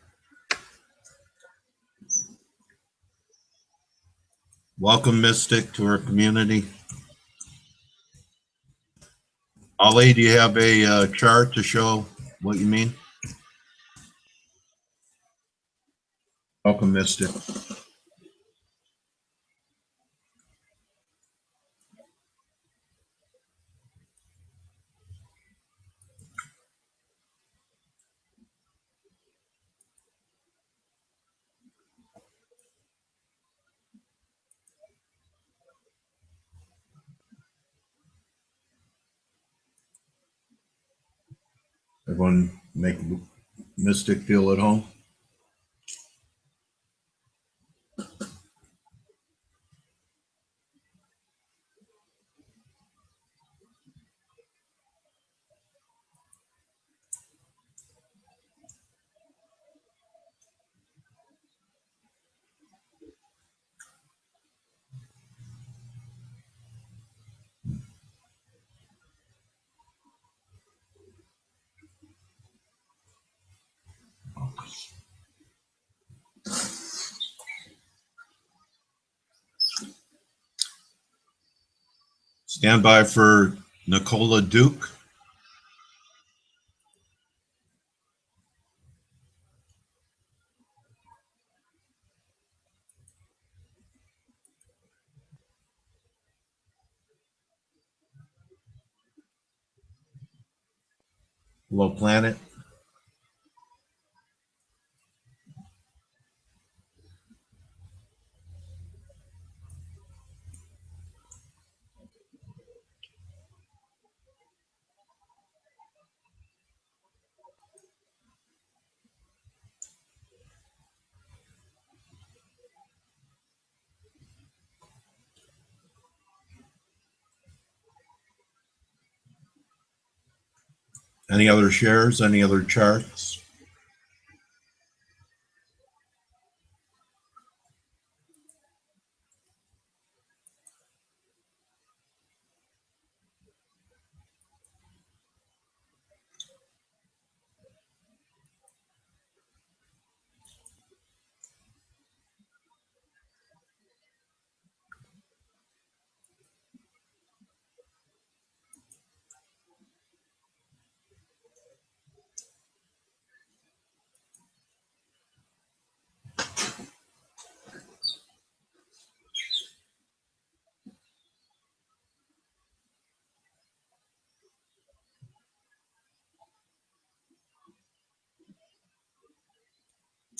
welcome Mystic to our community. Ali, do you have a chart to show what you mean? Welcome Mystic. Everyone make Mystic feel at home. Stand by for Nicola Duke. Hello, Planet. Any other shares? Any other charts?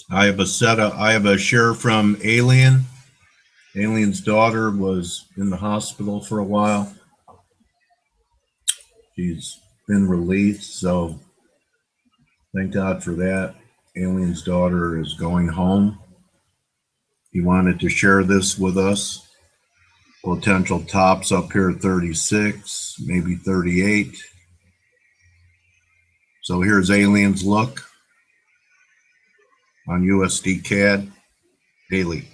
I have a share from Alien. Alien's daughter was in the hospital for a while. She's been released, so thank God for that. Alien's daughter is going home. He wanted to share this with us. Potential tops up here 36, maybe 38. So here's Alien's look on USD CAD daily.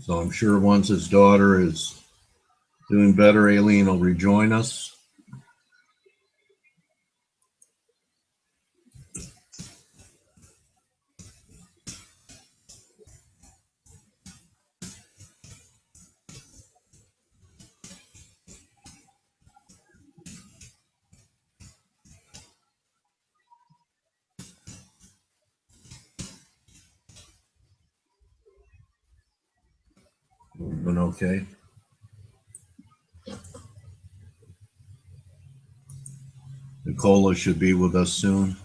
So I'm sure once his daughter is doing better, Alien will rejoin us. Doing okay. Nicola should be with us soon.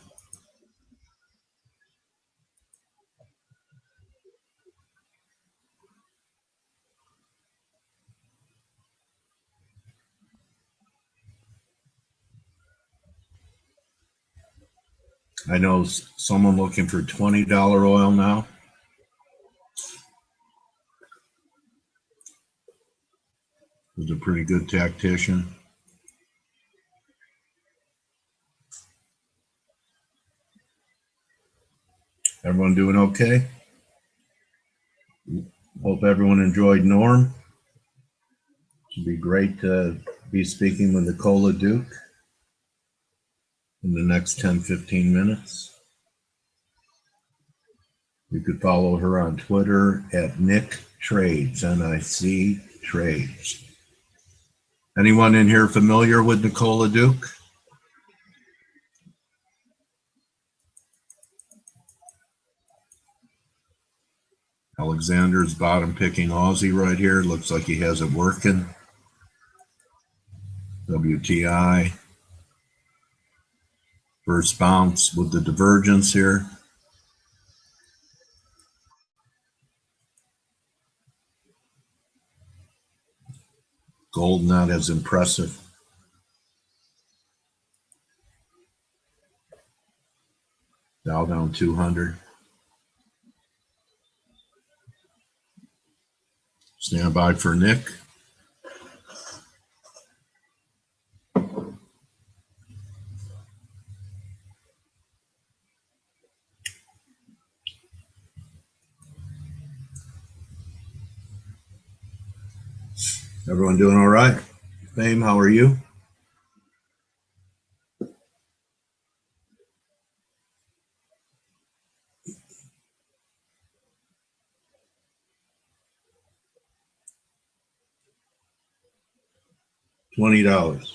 I know someone looking for $20 oil now. Was a pretty good tactician. Everyone doing okay? Hope everyone enjoyed Norm. Should be great to be speaking with Nicola Duke in the next 10-15 minutes. You could follow her on Twitter at Nick Trades, N-I-C Trades. Anyone in here familiar with Nicola Duke? Alexander's bottom picking Aussie right here. Looks like he has it working. WTI. First bounce with the divergence here. Gold not as impressive. Dow down 200. Stand by for Nick. Everyone doing all right? Fame, how are you? $20.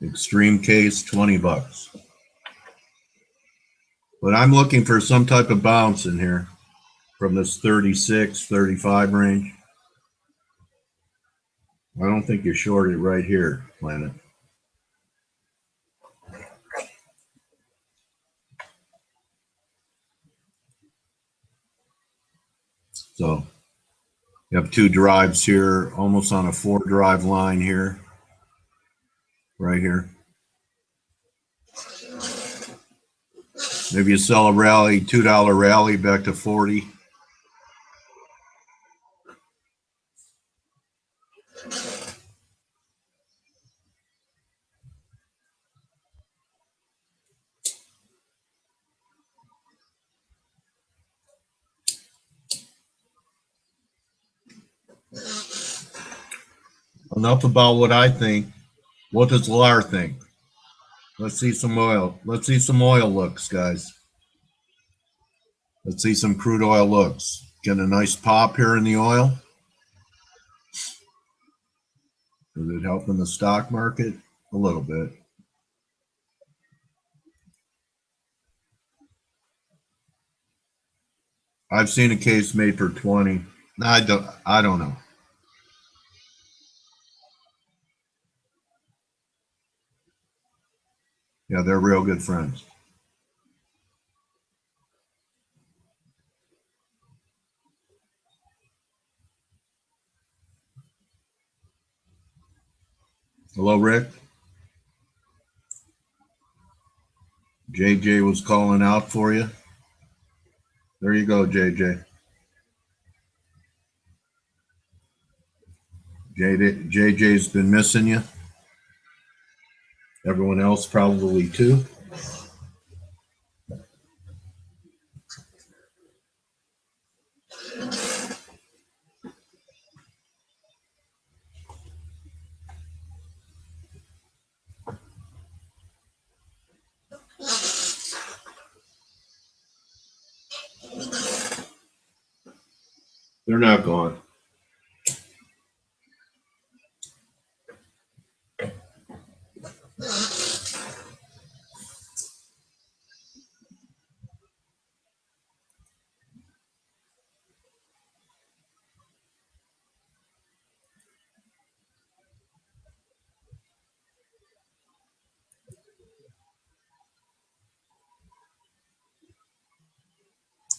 Extreme case, $20. But I'm looking for some type of bounce in here from this 36, 35 range. I don't think you're shorted right here, Planet. So you have two drives here, almost on a 4-drive line here, right here. Maybe you sell a rally, $2 rally back to 40. Enough about what I think. What does Lar think? Let's see some oil. Let's see some oil looks, guys. Let's see some crude oil looks. Get a nice pop here in the oil. Does it help in the stock market? A little bit. I've seen a case made for 20. I don't know. Yeah, they're real good friends. Hello, Rick. JJ was calling out for you. There you go, JJ. JJ's been missing you. Everyone else probably too. They're not gone.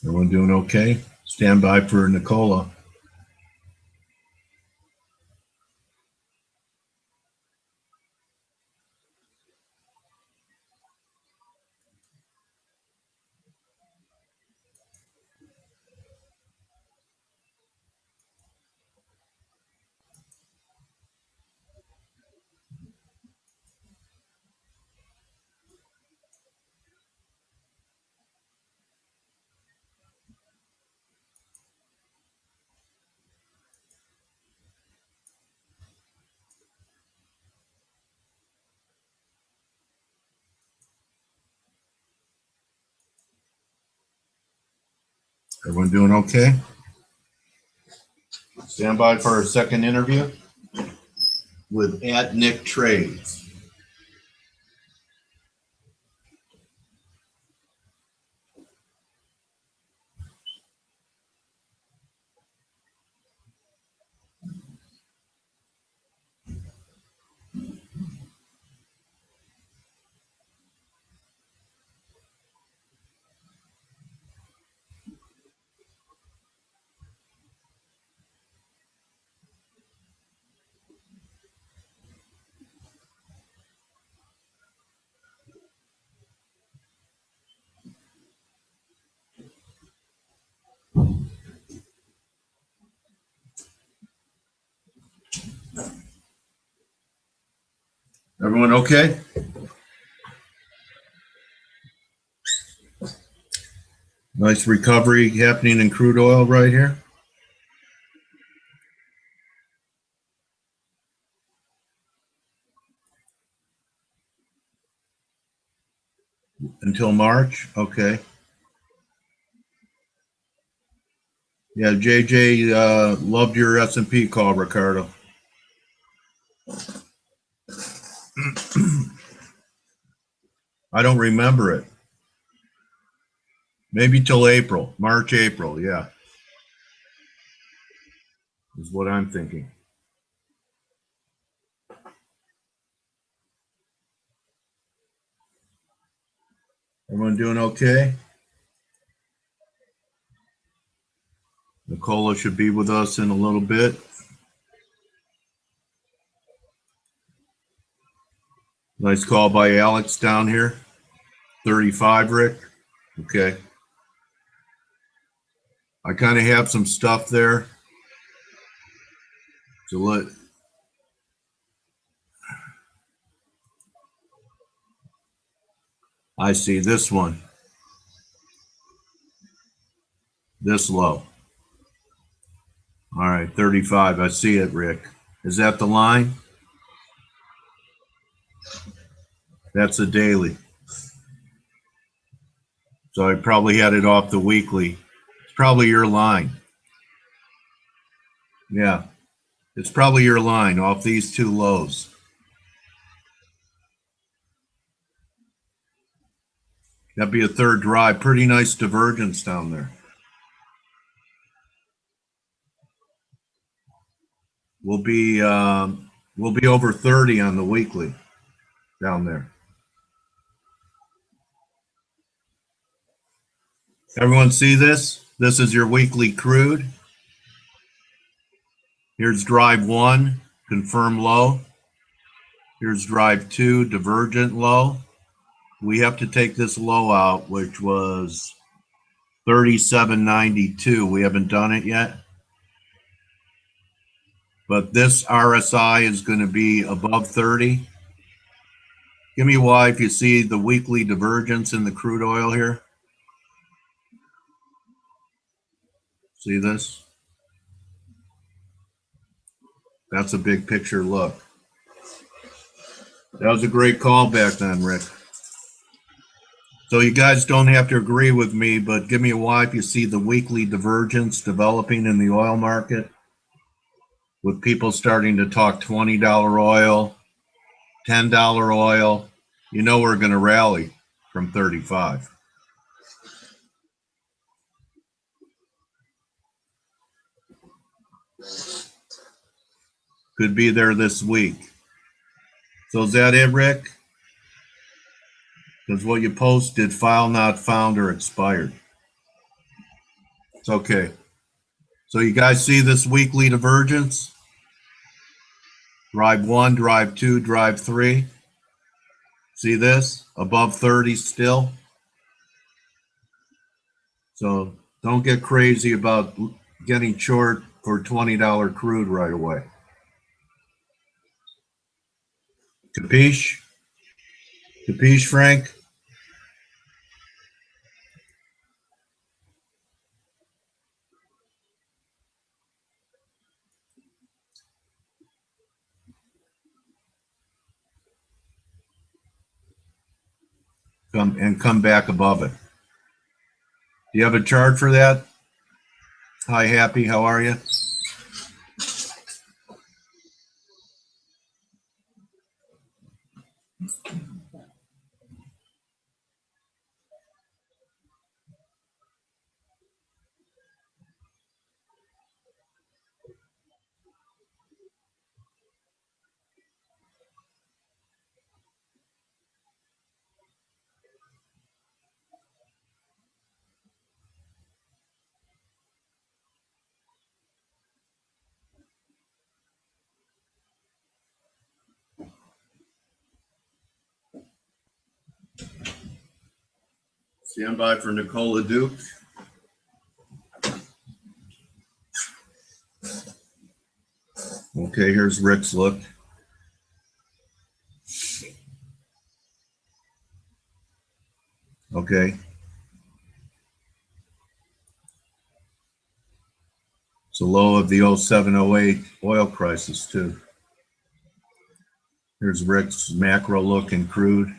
Everyone doing okay? Stand by for Nicola. Everyone doing okay? Stand by for our second interview with @Nick Trades. Everyone okay? Nice recovery happening in crude oil right here. Until March, okay. Yeah, JJ loved your S&P call, Ricardo. I don't remember it. Maybe till April, March, April, yeah. Is what I'm thinking. Everyone doing okay? Nicola should be with us in a little bit. Nice call by Alex down here. 35, Rick. Okay. I kind of have some stuff there. So I see this one. This low. All right, 35. I see it, Rick. Is that the line? That's a daily. So I probably had it off the weekly. It's probably your line. Yeah, it's probably your line off these two lows. That'd be a third drive. Pretty nice divergence down there. We'll be over 30 on the weekly down there. Everyone see this? This is your weekly crude. Here's drive 1, confirm low. Here's drive 2, divergent low. We have to take this low out, which was 37.92. We haven't done it yet. But this RSI is going to be above 30. Give me Y if you see the weekly divergence in the crude oil here. See this? That's a big picture look. That was a great call back then, Rick. So you guys don't have to agree with me, but give me a Y if you see the weekly divergence developing in the oil market, with people starting to talk $20 oil, $10 oil. You know we're going to rally from 35. Could be there this week. So is that it, Rick? Because what you posted, file not found or expired. It's okay. So you guys see this weekly divergence? Drive 1, drive 2, drive 3. See this? Above 30 still. So don't get crazy about getting short for $20 crude right away. Capiche? Capiche, Frank? Come back above it. Do you have a chart for that, Hi, Happy. How are you? Stand by for Nicola Duke. Okay, here's Rick's look. Okay. It's a low of the 0708 oil crisis, too. Here's Rick's macro look in crude.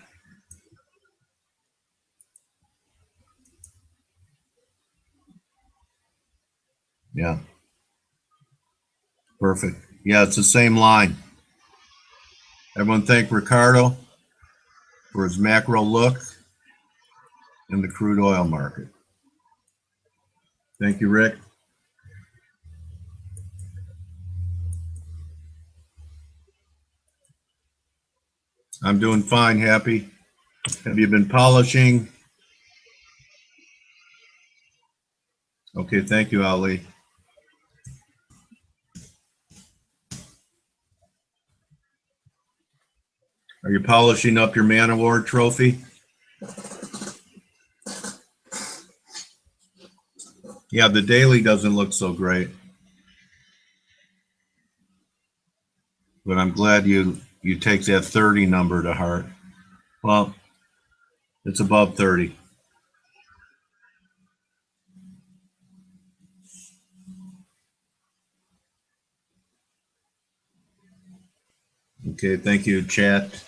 Yeah, perfect. Yeah, it's the same line. Everyone thank Ricardo for his macro look in the crude oil market. Thank you, Rick. I'm doing fine, Happy. Have you been polishing? Okay, thank you, Ali. Are you polishing up your Man Award trophy? Yeah, the daily doesn't look so great, but I'm glad you take that 30 number to heart. Well, it's above 30. Okay, thank you, chat.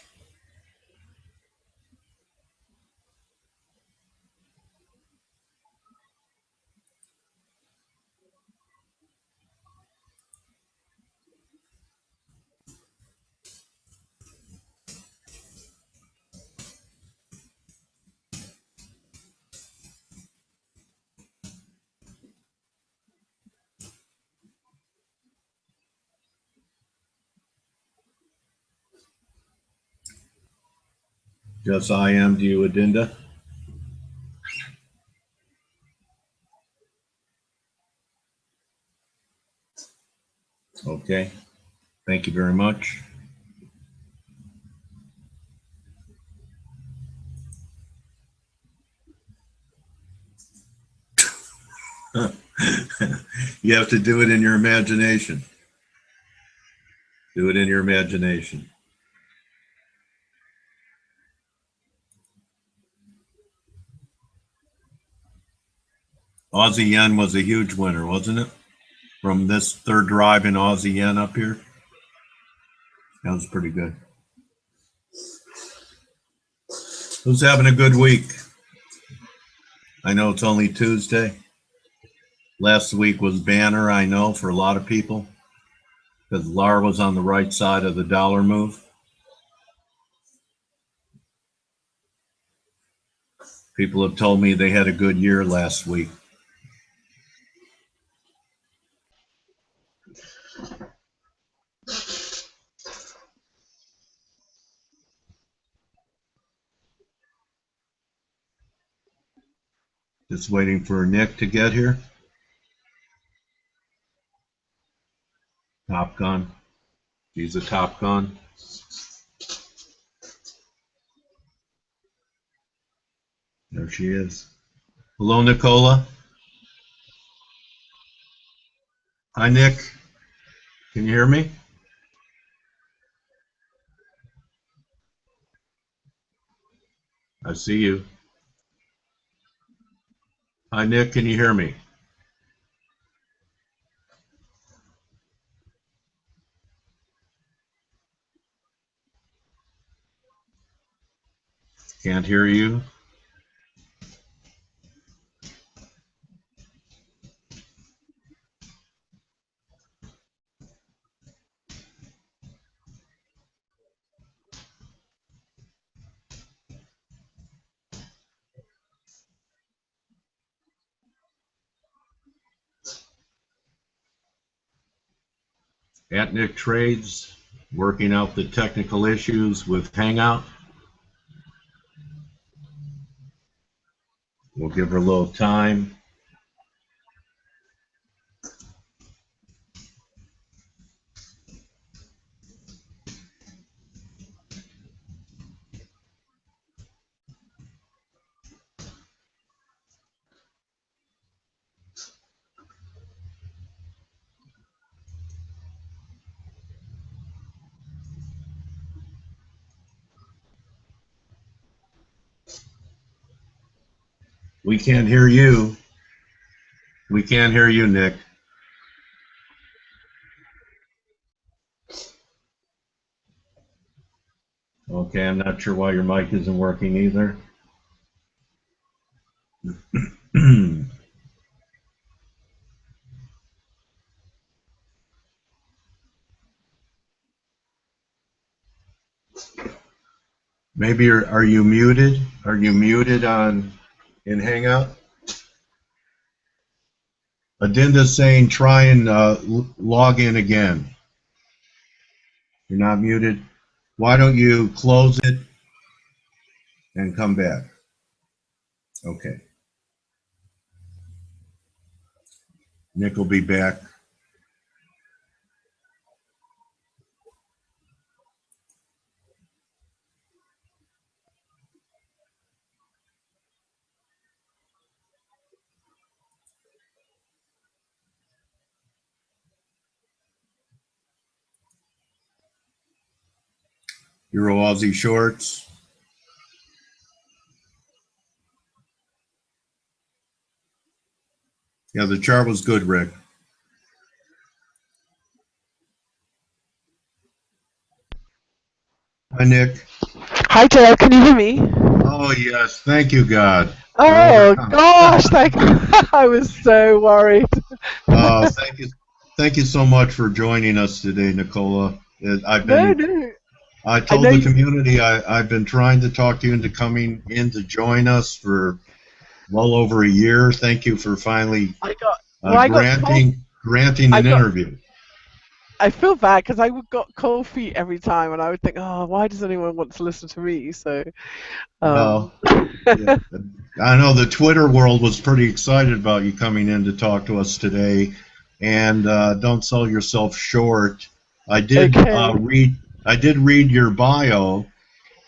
Yes, I am. Do you, Adinda? Okay, thank you very much. You have to do it in your imagination. Do it in your imagination. Aussie yen was a huge winner, wasn't it? From this third drive in Aussie yen up here. That was pretty good. Who's having a good week? I know it's only Tuesday. Last week was banner, I know, for a lot of people because LAR was on the right side of the dollar move. People have told me they had a good year last week. Just waiting for Nick to get here. Top Gun. She's a Top Gun. There she is. Hello, Nicola. Hi, Nick. Can you hear me? I see you. Hi, Nick. Can you hear me? Can't hear you. at Nick Trades, working out the technical issues with Hangout. We'll give her a little time. We can't hear you. We can't hear you, Nick. Okay, I'm not sure why your mic isn't working either. Maybe are you muted? Are you muted in Hangout? Adinda's saying try and log in again. You're not muted. Why don't you close it and come back? Okay. Nick will be back. Euro Aussie shorts. Yeah, the chart was good, Rick. Hi, Nick. Hi, Joe. Can you hear me? Oh, yes. Thank you, God. Oh, gosh. Thank you. I was so worried. Thank you so much for joining us today, Nicola. I told the community I've been trying to talk you into coming in to join us for well over a year. Thank you for finally granting an interview. I feel bad because I got cold feet every time, and I would think, oh, why does anyone want to listen to me? So, well, yeah. I know the Twitter world was pretty excited about you coming in to talk to us today, and don't sell yourself short. I did read your bio,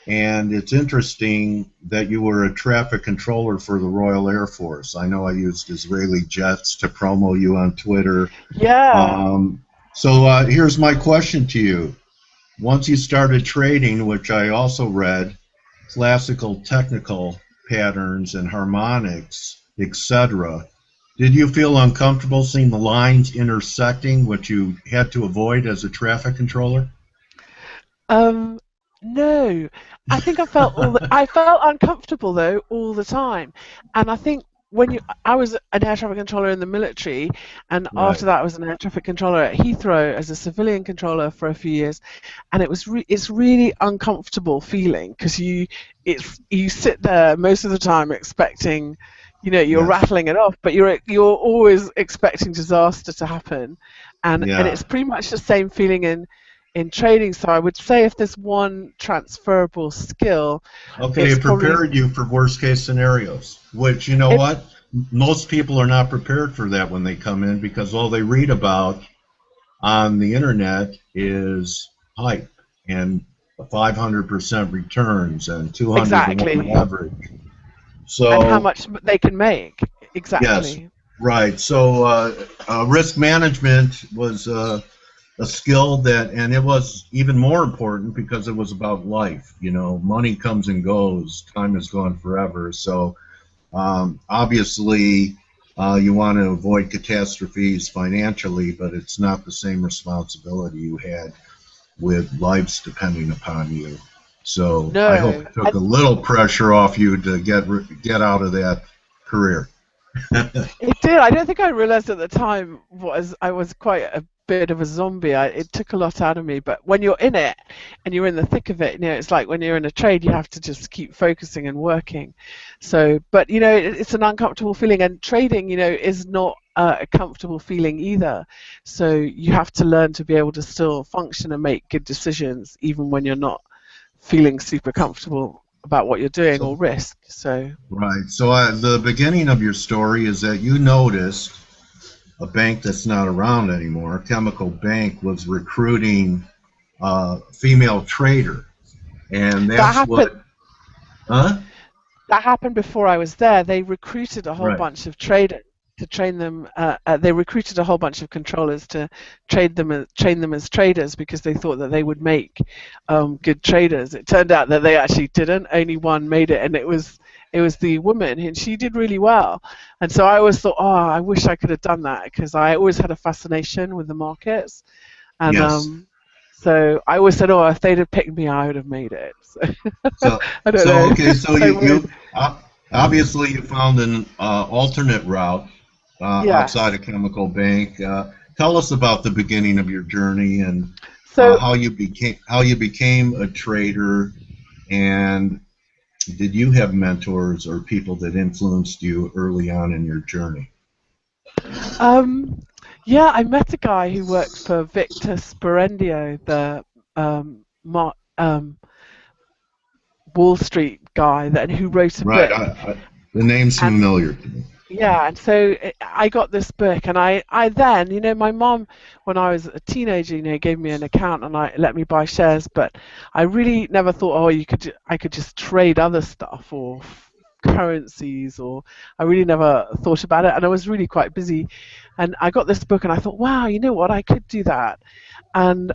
and it's interesting that you were a traffic controller for the Royal Air Force. I know I used Israeli jets to promo you on Twitter. Yeah. So here's my question to you. Once you started trading, which I also read, classical technical patterns and harmonics, etc., did you feel uncomfortable seeing the lines intersecting, which you had to avoid as a traffic controller? No. I think I felt uncomfortable though all the time, and I think I was an air traffic controller in the military, and after that I was an air traffic controller at Heathrow as a civilian controller for a few years, and it's really uncomfortable feeling because you sit there most of the time expecting, you're rattling it off, but you're always expecting disaster to happen, and it's pretty much the same feeling in trading. So I would say if there's one transferable skill, it prepared you for worst case scenarios, which, you know what, most people are not prepared for that when they come in, because all they read about on the internet is hype and 500% returns and 200 to 1 average. So, and how much they can make. Exactly. Yes, right. So risk management was a skill that, and it was even more important because it was about life. Money comes and goes, time is gone forever. So obviously you want to avoid catastrophes financially, but it's not the same responsibility you had with lives depending upon you. So I hope it took a little pressure off you to get out of that career. It did. I don't think I realized at the time I was quite a bit of a zombie. It took a lot out of me. But when you're in it and you're in the thick of it, you know, it's like when you're in a trade, you have to just keep focusing and working. So, but you know, it's an uncomfortable feeling, and trading, you know, is not a comfortable feeling either. So you have to learn to be able to still function and make good decisions, even when you're not feeling super comfortable about what you're doing or risk. So right. So the beginning of your story is that you noticed a bank that's not around anymore, Chemical Bank, was recruiting a female trader, and that that's happened. what, huh? That happened before I was there. They recruited a whole Right. bunch of traders to train them. They recruited a whole bunch of controllers to train them as traders because they thought that they would make good traders. It turned out that they actually didn't. Only one made it, and it was the woman, and she did really well. And so I always thought, oh, I wish I could have done that, because I always had a fascination with the markets, and Yes. so I always said, oh, if they'd have picked me, I would have made it. So So, I don't know. okay. So I would. obviously you found an alternate route outside Yes. of Chemical Bank. Tell us about the beginning of your journey and So how you became a trader, and did you have mentors or people that influenced you early on in your journey? Um, yeah, I met a guy who worked for Victor Sperendio, the um, Mar Wall Street guy, who wrote a Right. book. The name's And familiar to me. yeah, and so I got this book, and I then, you know, my mom, when I was a teenager, you know, gave me an account and I let me buy shares, but I really never thought, oh, I could just trade other stuff or currencies, or I really never thought about it, and I was really quite busy, and I got this book and I thought, wow, you know what, I could do that, and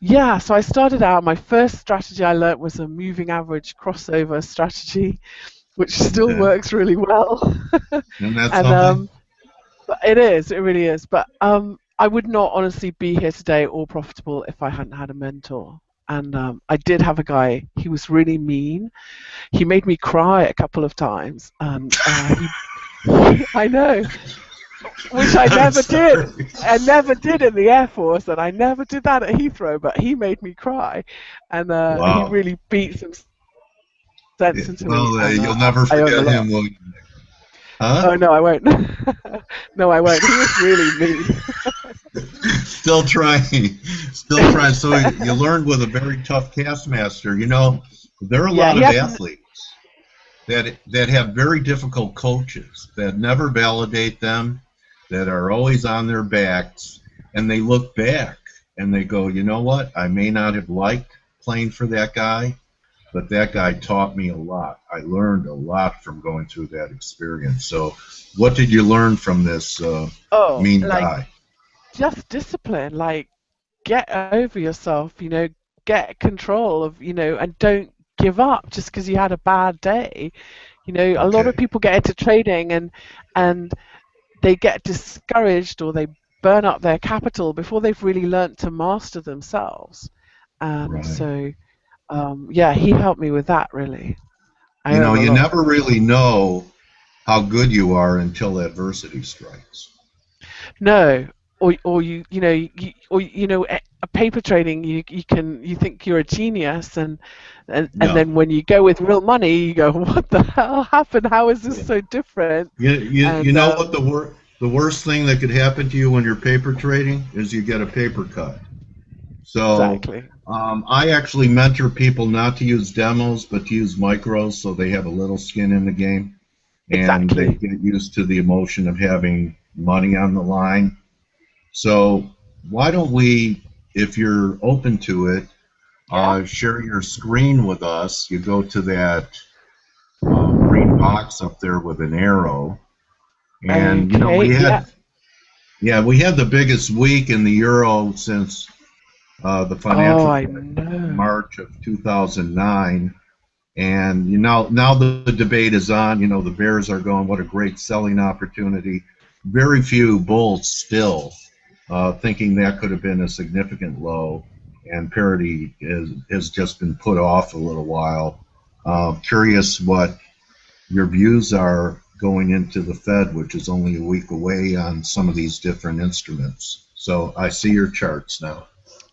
yeah, so I started out. My first strategy I learnt was a moving average crossover strategy, which still Okay. works really well. Isn't that And something? but it really is. But I would not honestly be here today or profitable if I hadn't had a mentor. And I did have a guy. He was really mean. He made me cry a couple of times, and I know, which I I'm never did. sorry. I never did in the Air Force, and I never did that at Heathrow. But he made me cry, and he Wow. really beat some sense into me, Well, and you'll never I owe him a forget lot. him, will you? Huh? Oh no, I won't. No, I won't. He was really mean. Still trying. Still trying. So you learned with a very tough taskmaster. You know, there are a Yeah, lot he of hasn't. athletes that have very difficult coaches that never validate them, that are always on their backs, and they look back and they go, you know what? I may not have liked playing for that guy, but that guy taught me a lot. I learned a lot from going through that experience. So, what did you learn from this Oh, mean like guy? just discipline. Like get over yourself. You know, get control of. You know, and don't give up just because you had a bad day. You know, a lot of Okay, people get into trading and they get discouraged, or they burn up their capital before they've really learnt to master themselves. And right. so, yeah, he helped me with that really. I You owe know, him a you lot. never really know how good you are until adversity strikes. No, or you know or you know a paper trading, you think you're a genius, and No. then when you go with real money you go, what the hell happened? How is this Yeah. so different? You And know what the worst thing that could happen to you when you're paper trading is you get a paper cut. So exactly, I actually mentor people not to use demos, but to use micros so they have a little skin in the game and they exactly. get used to the emotion of having money on the line. So why don't we, if you're open to it, Yeah. share your screen with us. You go to that green box up there with an arrow, and you know Okay. Yeah. we had the biggest week in the euro since the Oh, financial I crisis in know. March of 2009. And you know, now the debate is on. You know, the bears are going, what a great selling opportunity. Very few bulls still thinking that could have been a significant low, and parity has just been put off a little while. Curious what your views are going into the Fed, which is only a week away on some of these different instruments. So I see your charts now.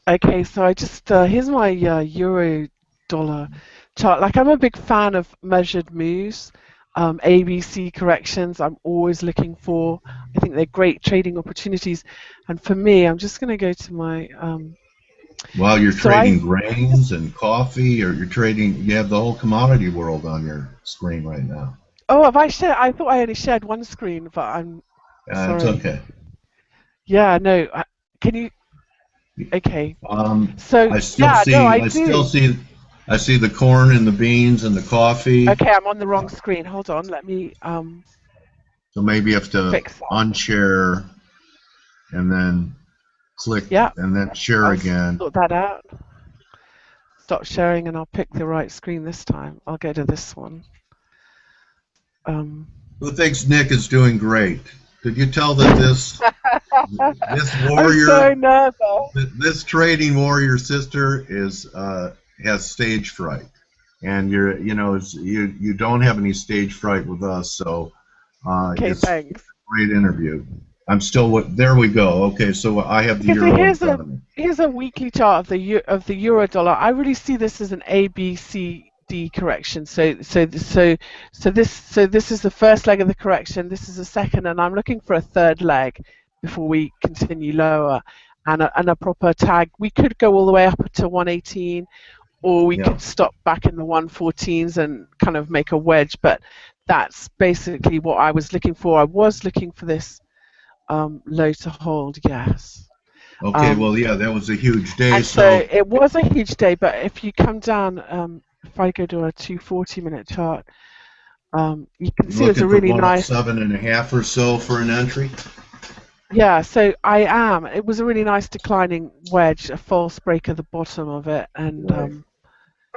Okay, so I just here's my euro dollar chart. Like I'm a big fan of measured moves, ABC corrections. I'm always looking for. I think they're great trading opportunities. And for me, I'm just going to go to my. While you're So I trading grains and coffee, or you're trading, you have the whole commodity world on your screen right now. Oh, have I shared? I thought I only shared one screen, but I'm It's sorry. okay. Yeah, no. Can you? Okay. Um, So I still yeah, no, see, I I still do. see, I see the corn and the beans and the coffee. Okay, I'm on the wrong screen. Hold on, let me So maybe you have to fix that. unshare and then click Yeah, and then share I'll again. sort that out. Stop sharing, and I'll pick the right screen this time. I'll go to this one. Who thinks Nick is doing great? Could you tell that this I'm so warrior, nervous. this trading warrior sister is has stage fright, and you don't have any stage fright with us, so Okay, it's a thanks. great interview. I'm still there we go. Okay, so I have the Okay, so euro in front of me. here's a weekly chart of the euro dollar. I really see this as an A B C D correction. So this is the first leg of the correction. This is the second, and I'm looking for a third leg before we continue lower, and a proper tag. We could go all the way up to 118, or we Yeah. could stop back in the 114s and kind of make a wedge. But that's basically what I was looking for. I was looking for this low to hold, yes. Okay, well, yeah, that was a huge day. And so it was a huge day, but if you come down, if I go to a 240-minute chart, you can see there's a looking for really nice, 107.5 or so for an entry. yeah, so I am. It was a really nice declining wedge, a false break at the bottom of it, and Right.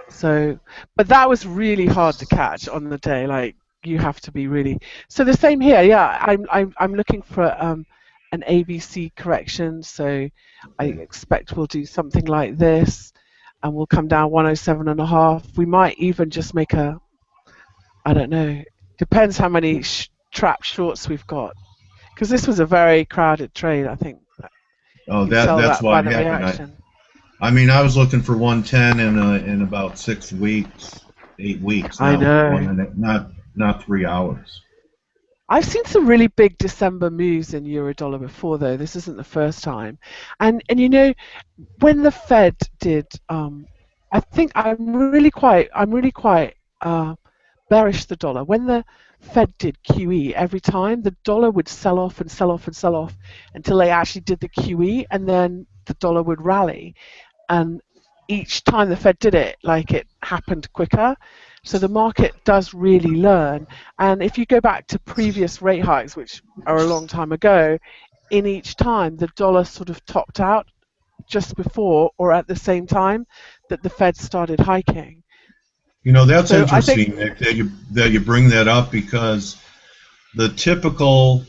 so, but that was really hard to catch on the day. Like you have to be really. So the same here. Yeah, I'm looking for an ABC correction. So I expect we'll do something like this, and we'll come down 107.5. We might even just make a. I don't know. Depends how many trap shorts we've got, because this was a very crowded trade. I think Oh, you can tell that's that by what the happened. reaction. I mean, I was looking for 110 in about 6 weeks, 8 weeks. I know. Not 3 hours. I've seen some really big December moves in Eurodollar before, though. This isn't the first time. And you know, when the Fed did, I think I'm really quite bearish the dollar. When the Fed did QE, every time the dollar would sell off and sell off and sell off until they actually did the QE, and then the dollar would rally. And each time the Fed did it, like it happened quicker. So the market does really learn. And if you go back to previous rate hikes, which are a long time ago, in each time the dollar sort of topped out just before or at the same time that the Fed started hiking. You know, that's So I interesting, think, Nick, that you bring that up, because the typical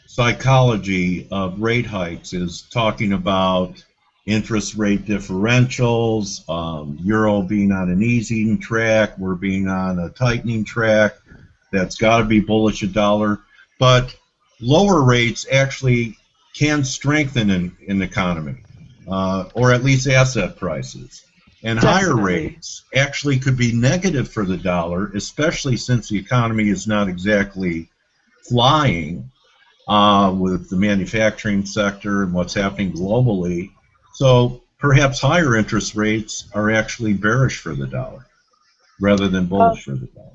psychology of rate hikes is talking about interest rate differentials, euro being on an easing track, we're being on a tightening track. That's got to be bullish a dollar. But lower rates actually can strengthen an economy, or at least asset prices. And higher definitely. rates actually could be negative for the dollar, especially since the economy is not exactly flying with the manufacturing sector and what's happening globally. So perhaps higher interest rates are actually bearish for the dollar rather than bullish for the dollar.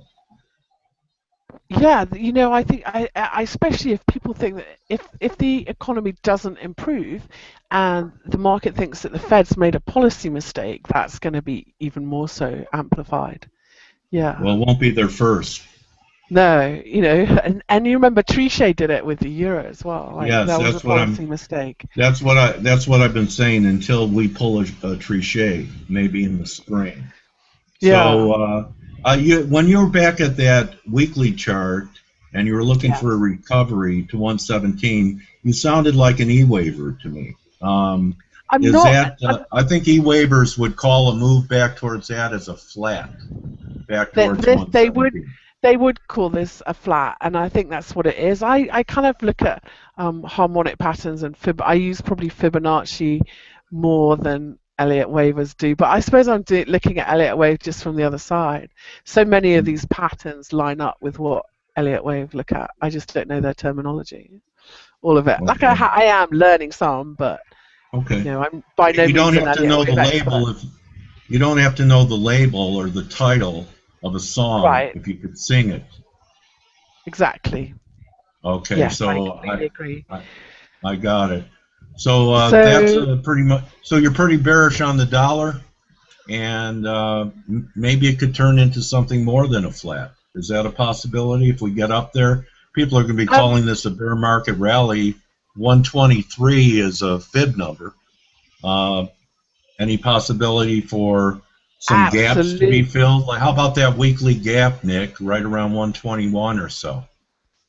Yeah, you know, I think I especially if people think that if the economy doesn't improve and the market thinks that the Fed's made a policy mistake, that's going to be even more so amplified. Yeah. Well, it won't be their first. No, you know, and you remember Trichet did it with the euro as well. Like Yes, that was a that's what policy mistake. That's what I've been saying until we pull a Trichet, maybe in the spring. Yeah. So when you were back at that weekly chart and you were looking for a Yes. recovery to 117, you sounded like an E-waver to me. I'm Is not. that? I think E-wavers would call a move back towards that as a flat, back towards They would. 117. they would call this a flat, and I think that's what it is. I kind of look at harmonic patterns and I use probably Fibonacci more than Elliott wavers do, but I suppose I'm looking at Elliott wave just from the other side. So many of these patterns line up with what Elliott wave look at. I just don't know their terminology, all of it. Like Okay. I am learning some, but Okay. I'm by no You don't means an have to Elliott know the wave label expert. if you don't have to know the label or the title of a song Right, if you could sing it. exactly. Okay, Yes, I so completely agree. I got it. So that's So pretty much. So you're pretty bearish on the dollar, and maybe it could turn into something more than a flat. Is that a possibility if we get up there? People are going to be um, calling this a bear market rally. 123 is a fib number. Uh, any possibility for some gaps to be absolutely. filled? Like, how about that weekly gap, Nick, right around 121 or so?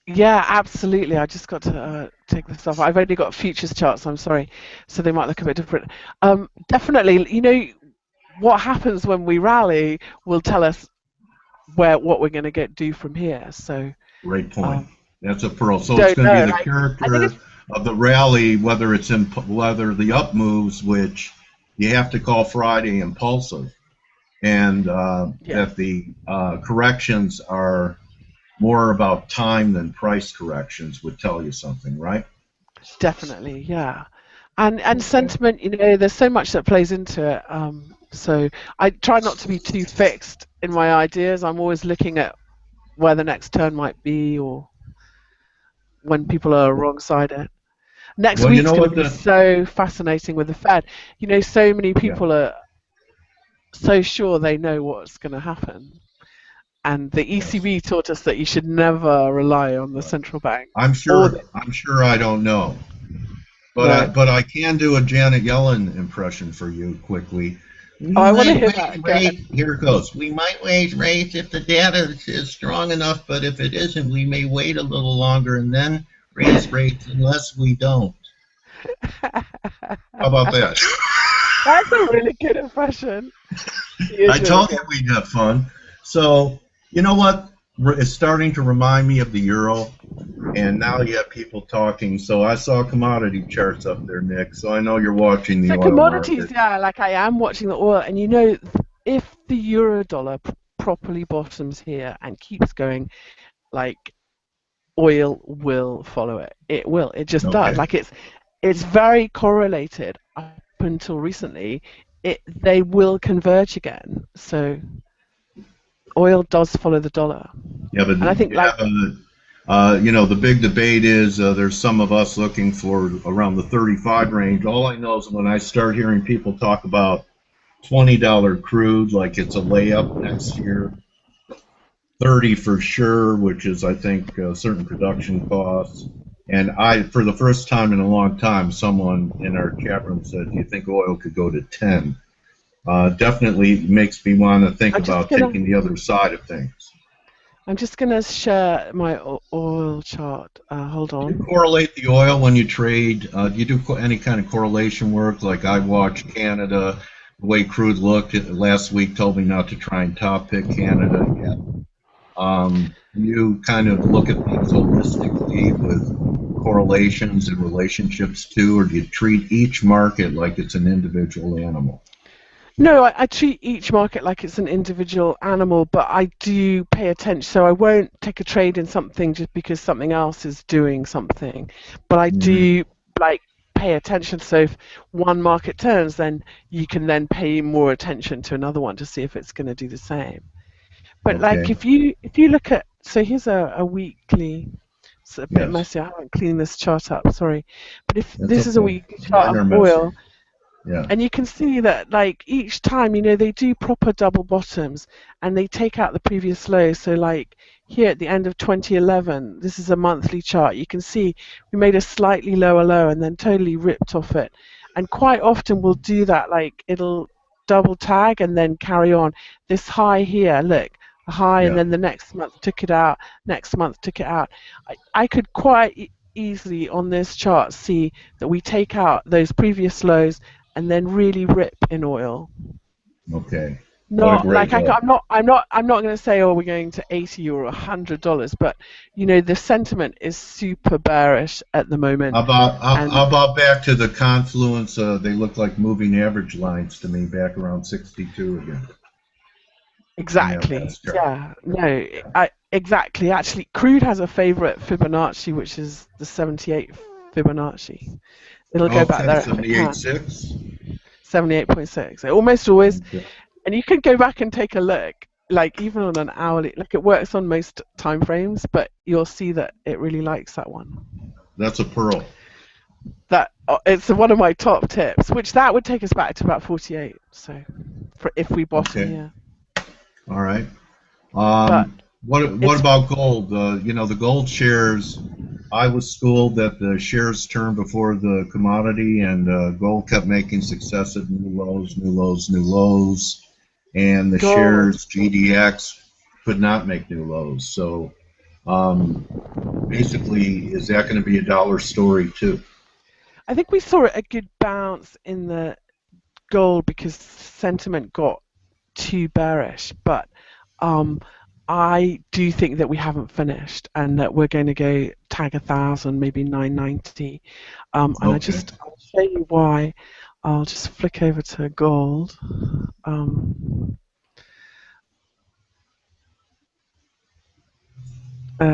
Yeah, absolutely. I just got to take this off. I've only got futures charts, I'm sorry, so they might look a bit different. Definitely, what happens when we rally will tell us what we're going to do from here. So Great point. um, That's a pearl. So it's don't going to be know. the Like I think character it's of the rally, whether the up moves, which you have to call Friday impulsive, and yeah, that the corrections are more about time than price corrections would tell you something, right? definitely, yeah. And Okay. sentiment, there's so much that plays into it. So I try not to be too fixed in my ideas. I'm always looking at where the next turn might be or when people are wrong side it. Next Well, you week's know going to what be the so fascinating with the Fed. So many yeah people are so sure they know what's going to happen. And the yes ECB taught us that you should never rely on the right. central bank. I'm Or sure I'm sure I don't know. no. But I can do a Janet Yellen impression for you quickly. Oh, We I want to might hear that. Go ahead. raise. Here it goes. We might raise rates if the data is strong enough, but if it isn't, we may wait a little longer and then raise rates unless we don't. How about that? That's a really good impression. He I is really told you good. we'd have fun. So you know what? It's starting to remind me of the euro. And now you have people talking. So I saw commodity charts up there, Nick. So I know you're watching the So oil commodities, market. yeah, like I am watching the oil, and if the euro dollar properly bottoms here and keeps going, like oil will follow it. It will. It just does. Okay. Like it's very correlated up until recently. They will converge again. So oil does follow the dollar, Yeah, but and I think like the big debate is there's some of us looking for around the 35 range. All I know is when I start hearing people talk about $20 crude, like it's a layup next year, 30 for sure, which is I think certain production costs. And for the first time in a long time, someone in our chat room said, "Do you think oil could go to 10?" Definitely makes me want to think I'm just about gonna taking the other side of things. I'm just gonna share my oil chart. Hold Do you on. correlate the oil when you trade? Do you do any kind of correlation work? Like I watched Canada, the way crude looked last week told me not to try and top pick Canada yet. You kind of look at things holistically with correlations and relationships too, or do you treat each market like it's an individual animal? No, I treat each market like it's an individual animal, but I do pay attention. So I won't take a trade in something just because something else is doing something. But I Mm-hmm. do like pay attention. So if one market turns, then you can then pay more attention to another one to see if it's going to do the same. But like Okay. if you look at so here's a weekly. It's a bit Yes. messy. I haven't cleaned this chart up. Sorry, but if That's this is a okay. weekly chart Mine of are messy. oil. Yeah. And you can see that like each time, they do proper double bottoms and they take out the previous low. So like here at the end of 2011, this is a monthly chart. You can see we made a slightly lower low and then totally ripped off it. And quite often we'll do that, like it'll double tag and then carry on. This high here, look, a high and Yeah. then the next month took it out, next month took it out. I could quite easily on this chart see that we take out those previous lows and then really rip in oil. Okay. What a not great like look. I'm not going to say, oh, we're going to $80 or $100, but the sentiment is super bearish at the moment. How And about back to the confluence? They look like moving average lines to me back around 62 again in that exactly, last chart. yeah, no, exactly. Actually, crude has a favorite Fibonacci, which is the 78 Fibonacci. It'll go back Okay, there if it can. 78.6. 78.6. It almost always, Okay. and you can go back and take a look, like even on an hourly, like it works on most time frames, but you'll see that it really likes that one. That's a pearl. That it's one of my top tips, which that would take us back to about 48. So, if we bottom Okay. here, All right. but What it's about gold? The gold shares. I was schooled that the shares turned before the commodity, and gold kept making successive new lows, new lows, new lows, and the gold. shares GDX could not make new lows. So basically, is that going to be a dollar story too? I think we saw a good bounce in the gold because sentiment got too bearish, but I do think that we haven't finished and that we're going to go tag 1,000, maybe 990. And I'll Okay. show you why. I'll just flick over to gold.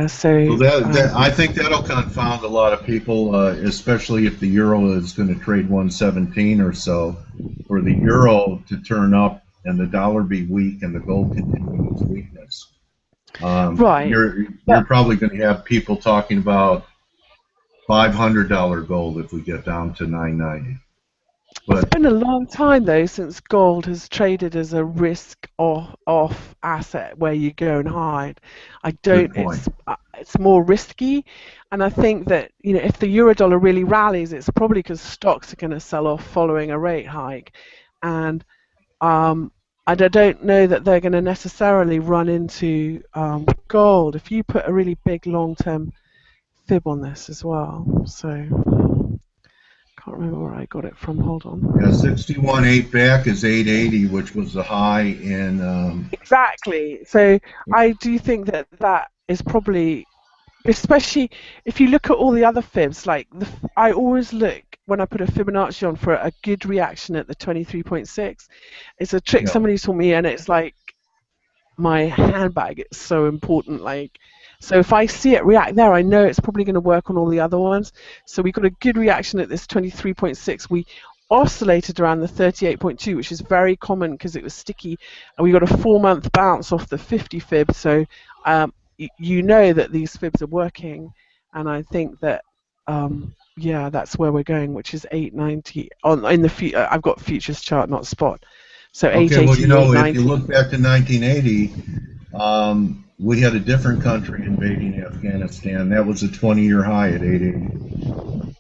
So I think that'll confound a lot of people, especially if the euro is going to trade 117 or so. For the euro to turn up and the dollar be weak and the gold continue its weakness, right, you're but probably going to have people talking about $500 gold if we get down to 990. it's But been a long time though since gold has traded as a risk off asset where you go and hide. I good don't. point. It's more risky, and I think that if the euro dollar really rallies, it's probably because stocks are going to sell off following a rate hike, and I don't know that they're going to necessarily run into gold. If you put a really big long-term fib on this as well, so. Can't remember where I got it from. Hold on. Yeah, 61.8 back is 880, which was the high in. Exactly. So I do think that that is probably, especially if you look at all the other fibs, like I always look when I put a Fibonacci on for a good reaction at the 23.6. It's a trick Yeah. somebody taught me, and it's like my handbag. It's so important. So if I see it react there, I know it's probably going to work on all the other ones. So we got a good reaction at this 23.6. We oscillated around the 38.2, which is very common because it was sticky, and we got a 4-month bounce off the 50 fib. So you know that these fibs are working, and I think that yeah, that's where we're going, which is 890 in the I've got futures chart, not spot. So Okay, well, 880, if you 890. look back to 1980, we had a different country invading Afghanistan. That was a 20-year high at 880.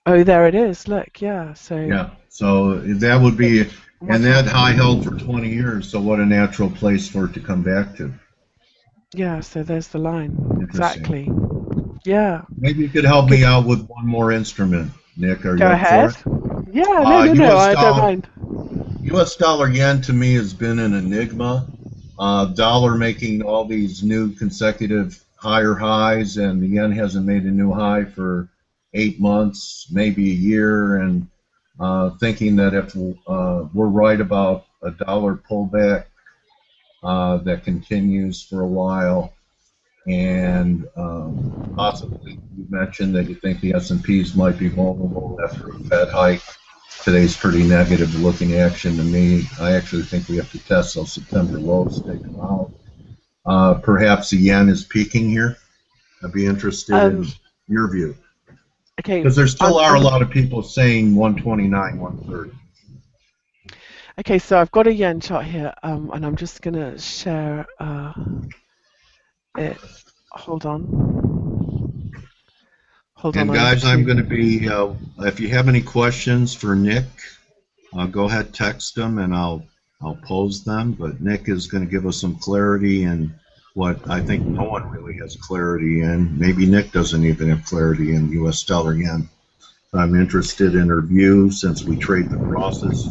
Oh, there it is. Look, yeah. So Yeah, so that would be, and that high held for 20 years. So what a natural place for it to come back to. yeah, so there's the line. Interesting. Exactly. Yeah. Maybe you could help Good. me out with one more instrument, Nick. Are you Go up for ahead. it? Yeah, no, U.S. I don't dollar, mind. U.S. dollar yen to me has been an enigma. Dollar making all these new consecutive higher highs, and the yen hasn't made a new high for 8 months, maybe a year, and thinking that if we're right about a dollar pullback that continues for a while, and possibly you mentioned that you think the S&Ps might be vulnerable after a Fed hike. Today's pretty negative looking action to me. I actually think we have to test those September lows, take them out. Perhaps the yen is peaking here. I'd be interested in your view. Okay. Because there still are a lot of people saying 129, 130. Okay, so I've got a yen chart here, and I'm just gonna share it. Hold on. Hold on. And guys, I'm going to be, if you have any questions for Nick, go ahead, text them, and I'll pose them. But Nick is going to give us some clarity in what I think no one really has clarity in. Maybe Nick doesn't even have clarity in U.S. dollar yen. I'm interested in her view since we trade the crosses.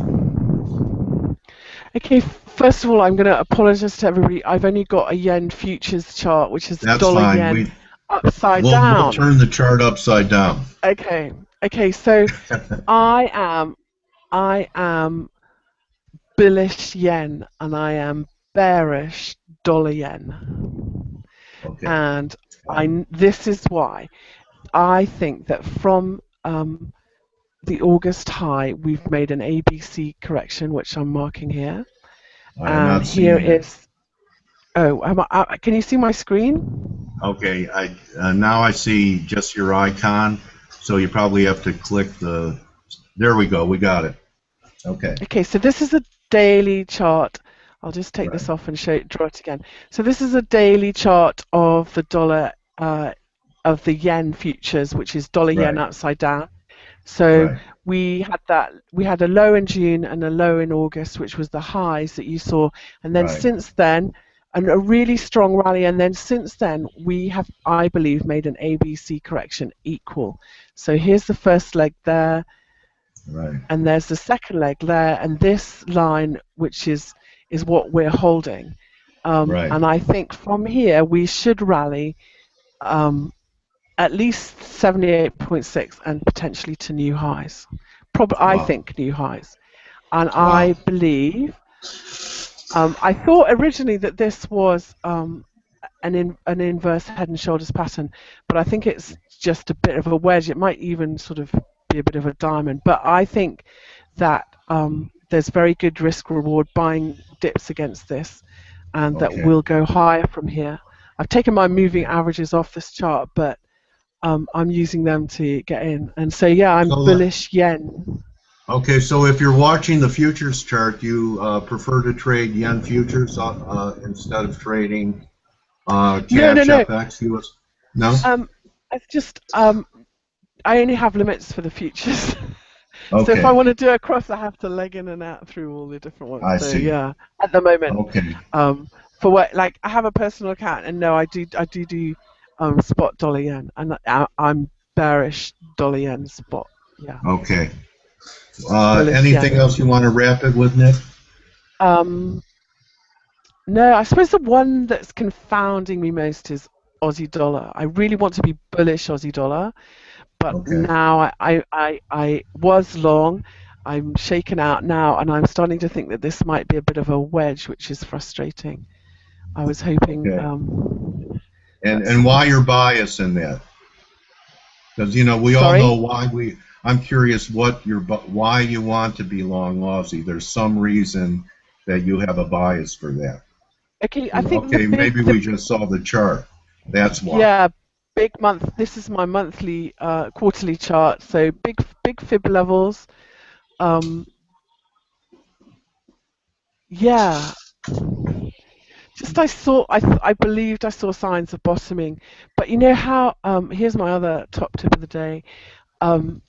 Okay, first of all, I'm going to apologize to everybody. I've only got a yen futures chart, which is That's dollar fine. yen upside We'll down. turn the chart upside down. Okay. So I am bullish yen and I am bearish dollar yen. Okay. And this is why I think that from the August high, we've made an ABC correction, which I'm marking here. I am And not here seeing it. is, can you see my screen? Okay. Now I see just your icon, so you probably have to click the. There we go. We got it. Okay. Okay, so this is a daily chart. I'll just take Right. this off and draw it again. So this is a daily chart of the dollar, of the yen futures, which is dollar yen Right. upside down. So Right. we had a low in June and a low in August, which was the highs that you saw, and then Right. since then, and a really strong rally, and then since then we have, I believe, made an ABC correction equal. So here's the first leg there, Right. and there's the second leg there, and this line, which is what we're holding. Right. And I think from here we should rally at least 78.6 and potentially to new highs. Probably, I Wow. think new highs. And Wow. I believe, I thought originally that this was an inverse head and shoulders pattern, but I think it's just a bit of a wedge. It might even sort of be a bit of a diamond. But I think that there's very good risk reward buying dips against this, and that Okay. will go higher from here. I've taken my moving Okay. averages off this chart, but I'm using them to get in. And so, yeah, I'm So, bullish yen. okay, so if you're watching the futures chart, you prefer to trade yen futures instead of trading No, no, cash no. FX US? No? It's just I only have limits for the futures. So if I Okay, want to do a cross, I have to leg in and out through all the different ones. I So see. yeah, at the moment, Okay, for what, like, I have a personal account, and no, I do spot dollar yen, and I'm bearish dollar yen spot. Yeah, okay. bullish Anything yen. else you want to wrap it with, Nick? Um, no, I suppose the one that's confounding me most is Aussie dollar. I really want to be bullish Aussie dollar, but Okay, now I was long. I'm shaken out now, and I'm starting to think that this might be a bit of a wedge, which is frustrating. I was hoping okay. And that's why your bias in that? Because we all know sorry. why we. I'm curious why you want to be long Aussie. There's some reason that you have a bias for that. Okay, I think Okay, maybe we just saw the chart. That's why. yeah, big month. This is my monthly, quarterly chart. So big fib levels. Um, yeah, just I believed I saw signs of bottoming, but you know how, here's my other top tip of the day. Um,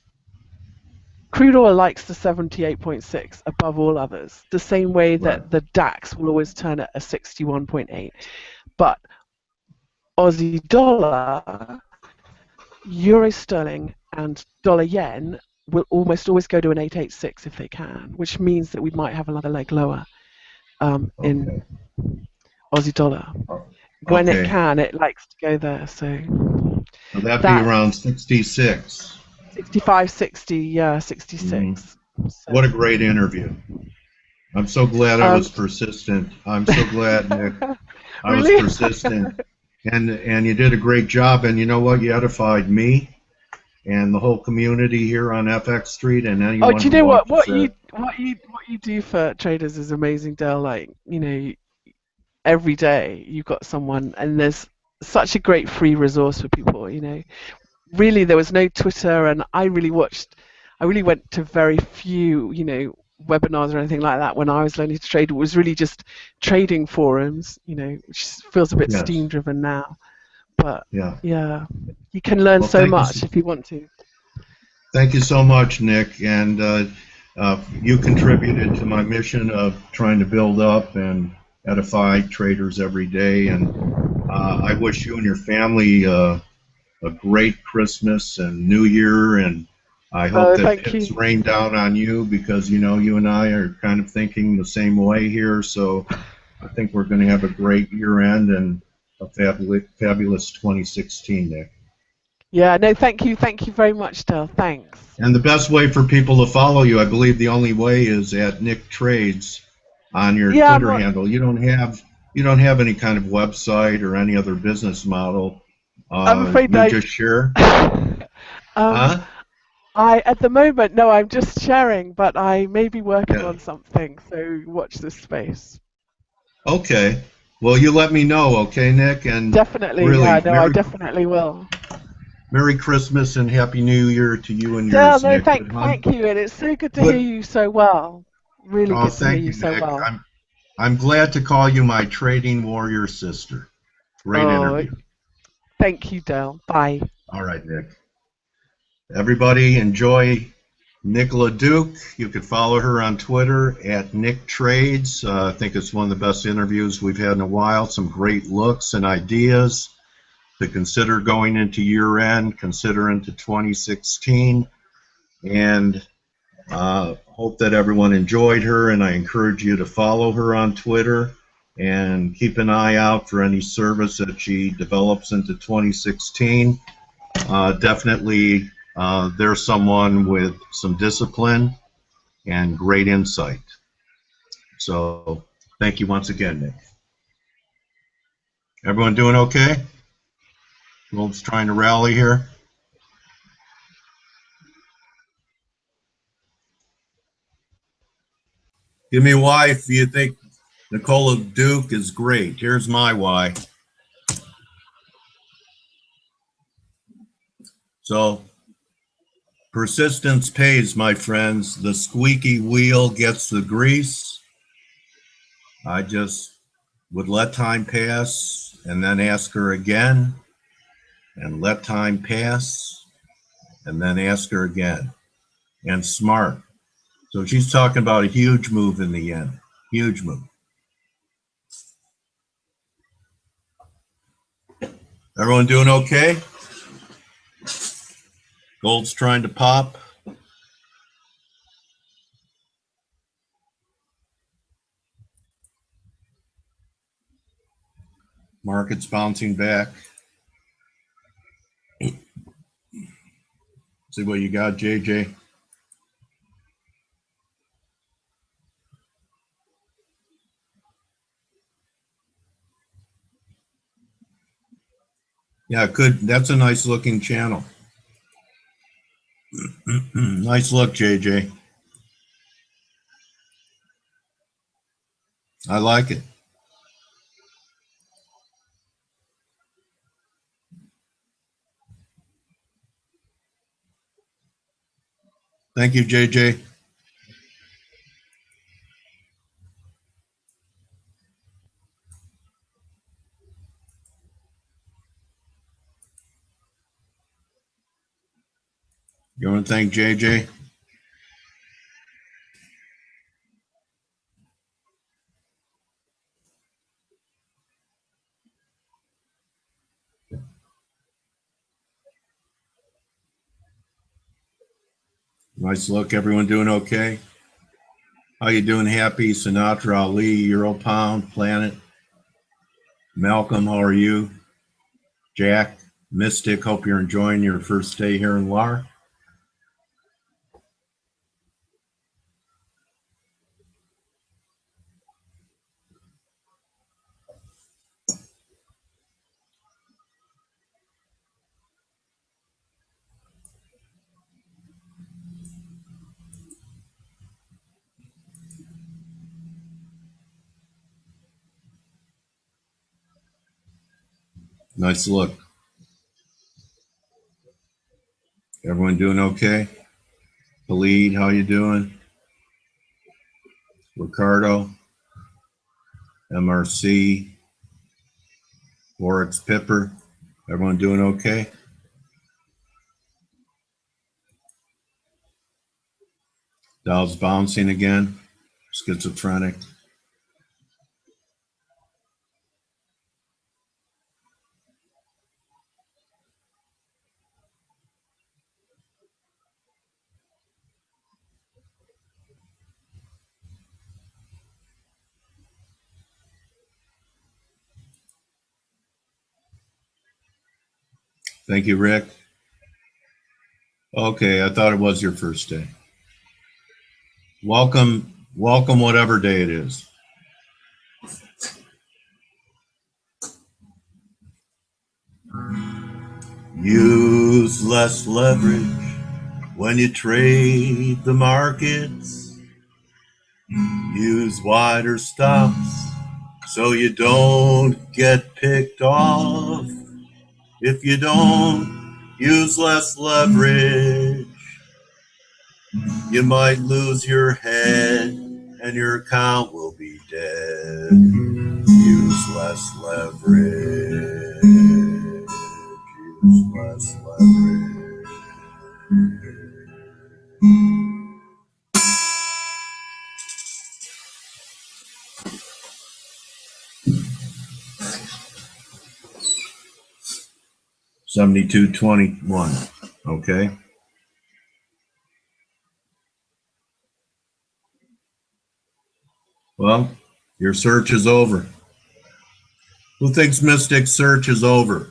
Crude oil likes the 78.6 above all others, the same way Right, that the DAX will always turn at a 61.8. But Aussie dollar, Euro sterling, and dollar yen will almost always go to an 886 if they can, which means that we might have another leg lower okay. in Aussie dollar. When it Okay, can, it likes to go there. So so that'd be around that's 66. 65, 60, yeah, Hmm. 66. What a So, great interview. I'm so glad I um, was persistent. I'm so glad, Nick, I was really? persistent. And you did a great job. And you know what? You edified me and the whole community here on FX Street and Oh, anyone do you who know what? watches it. What you do for traders is amazing, Dale. Like, every day you've got someone, and there's such a great free resource for people. Really, there was no Twitter, and I really went to very few, webinars or anything like that when I was learning to trade. It was really just trading forums, which feels a bit Yes. steam driven now. But Yeah. yeah, you can learn Well, so much if you want to. thank you so much, Nick. And you contributed to my mission of trying to build up and edify traders every day. And I wish you and your family a great Christmas and New Year. And I hope Oh, that thank it's you. rained down on you because, you know, you and I are kind of thinking the same way here. So I think we're going to have a great year end and a fabulous 2016 there. Yeah, no, thank you. Thank you very much, Del. Thanks. And the best way for people to follow you, I believe the only way is at Nick Trades on your Yeah, Twitter handle. You don't have any kind of website or any other business model. I'm afraid You just share. um, Huh? at the moment, no, I'm just sharing, but I may be working Yeah. on something, so watch this space. Okay. Well, you let me know, okay, Nick? And Definitely, yeah, really, no, I definitely will. Merry Christmas and Happy New Year to you and Del, yours, no, Nick. Good hunt. thank you, and it's so good to hear Good. you so well. Really Oh, good to hear thank you you, so Nick. well. I'm glad to call you my trading warrior sister. Great Oh, interview. thank you, Del. Bye. All right, Nick. Everybody enjoy Nicola Duke. You could follow her on Twitter at Nick Trades. I think it's one of the best interviews we've had in a while. Some great looks and ideas to consider going into year end, consider into 2016, and hope that everyone enjoyed her. And I encourage you to follow her on Twitter and keep an eye out for any service that she develops into 2016. Definitely, there's someone with some discipline and great insight. So, thank you once again, Nick. Everyone doing okay? World's trying to rally here. Give me why if you think Nicola Duke is great. Here's my why. So, persistence pays, my friends. The squeaky wheel gets the grease. I just would let time pass and then ask her again and let time pass and then ask her again. And smart. So she's talking about a huge move in the end. Huge move. Everyone doing okay? Gold's trying to pop. Market's bouncing back. See what you got, JJ. Yeah, good. That's a nice looking channel. Nice look, JJ. I like it. Thank you, JJ. You want to thank JJ? Nice look. Everyone doing okay? How you doing, Happy? Sinatra, Ali, Euro Pound, Planet. Malcolm, how are you? Jack, Mystic, hope you're enjoying your first day here in LAR. Nice look. Everyone doing okay? Khalid, how you doing? Ricardo, MRC, Forex Pipper, everyone doing okay? Dow's bouncing again, schizophrenic. Thank you, Rick. Okay, I thought it was your first day. Welcome, whatever day it is. Use less leverage when you trade the markets. Use wider stops so you don't get picked off. If you don't use less leverage, you might lose your head and your account will be dead. Use less leverage. Use less leverage. 72.21. Okay. Well, your search is over. Who thinks Mystic's search is over?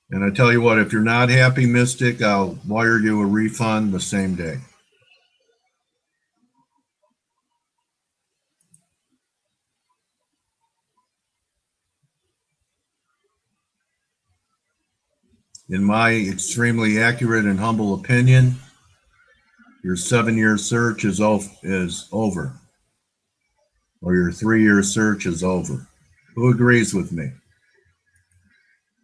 And I tell you what, if you're not happy, Mystic, I'll wire you a refund the same day. In my extremely accurate and humble opinion, your 7-year search is over, or your 3-year search is over. Who agrees with me?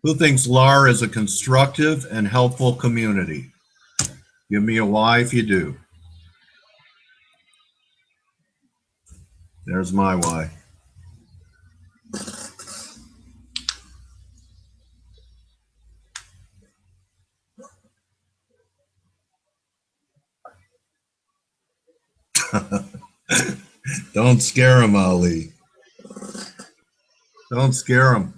Who thinks LAR is a constructive and helpful community? Give me a Y if you do. There's my Y. Don't scare him, Ali. Don't scare him.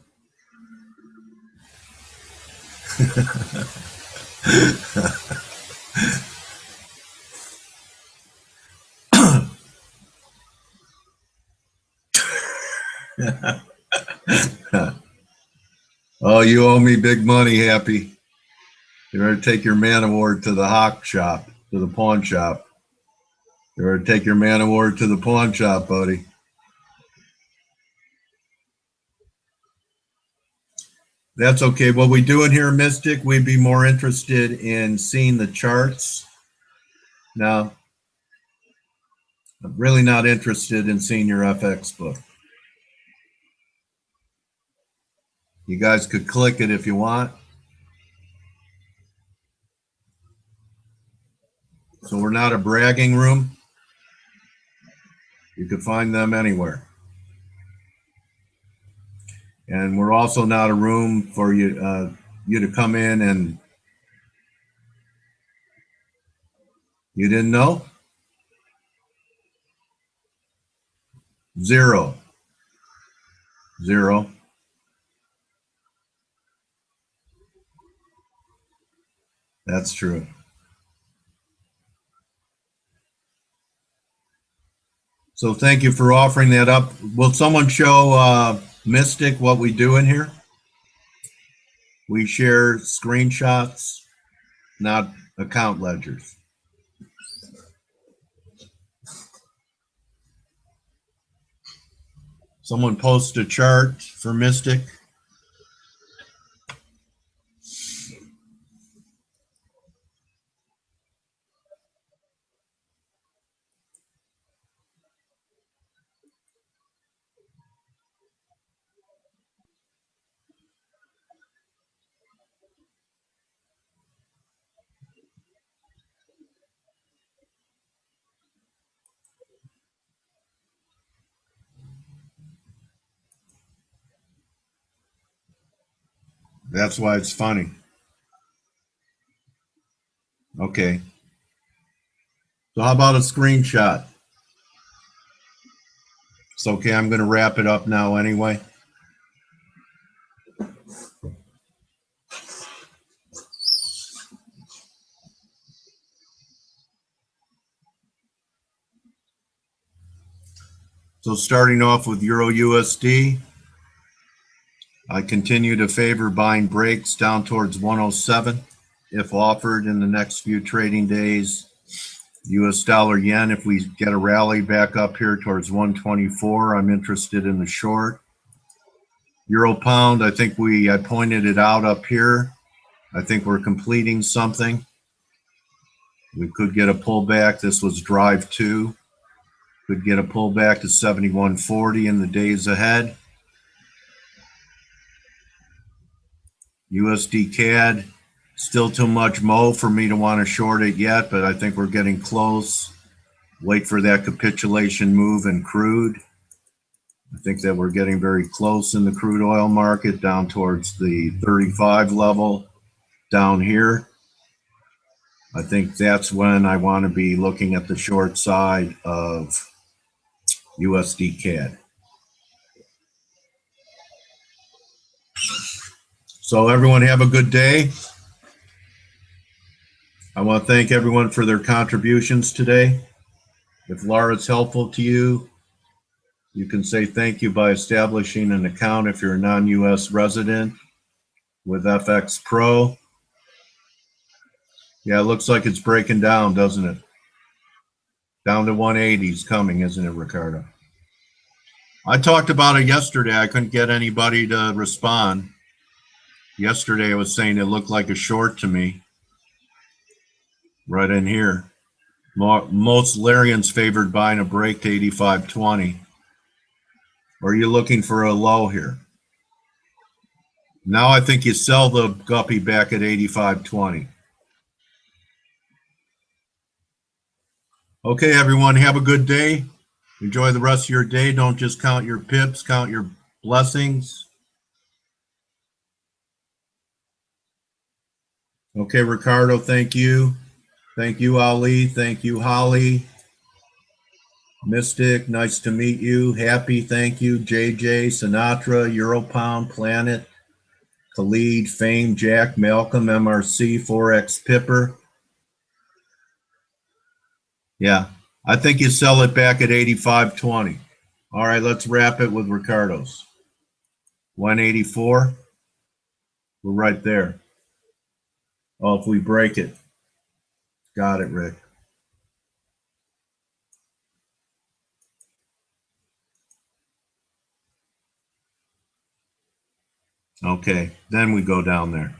Oh, you owe me big money, Happy. You better take your man award to the hawk shop, to the pawn shop. You better take your man award to the pawn shop, buddy. That's okay. What we do in here, Mystic, we'd be more interested in seeing the charts. Now, I'm really not interested in seeing your FX book. You guys could click it if you want. So we're not a bragging room. You could find them anywhere. And we're also not a room for you to come in and you didn't know? Zero. That's true. So thank you for offering that up. Will someone show Mystic what we do in here? We share screenshots, not account ledgers. Someone post a chart for Mystic. That's why it's funny. Okay. So how about a screenshot? It's okay. I'm going to wrap it up now anyway. So starting off with Euro USD, I continue to favor buying breaks down towards 107 if offered in the next few trading days. US dollar yen, if we get a rally back up here towards 124, I'm interested in the short. Euro pound, I think I pointed it out up here. I think we're completing something. We could get a pullback. This was drive 2. Could get a pullback to 71.40 in the days ahead. USD CAD, still too much mo for me to want to short it yet, but I think we're getting close. Wait for that capitulation move in crude. I think that we're getting very close in the crude oil market down towards the 35 level down here. I think that's when I want to be looking at the short side of USD CAD. So everyone have a good day. I want to thank everyone for their contributions today. If Laura's helpful to you, you can say thank you by establishing an account if you're a non-US resident with FX Pro. Yeah, it looks like it's breaking down, doesn't it? Down to 180 is coming, isn't it, Ricardo? I talked about it yesterday. I couldn't get anybody to respond. Yesterday I was saying it looked like a short to me. Right in here. Most Larians favored buying a break to 85.20. Or are you looking for a low here? Now I think you sell the guppy back at 85.20. Okay, everyone, have a good day. Enjoy the rest of your day. Don't just count your pips, count your blessings. Okay, Ricardo, thank you. Thank you, Ali. Thank you, Holly. Mystic, nice to meet you. Happy, thank you. JJ, Sinatra, Europound, Planet, Khalid, Fame, Jack, Malcolm, MRC, Forex Pipper. Yeah, I think you sell it back at 85.20. All right, let's wrap it with Ricardo's. 184. We're right there. Oh, if we break it. Got it, Rick. Okay, then we go down there.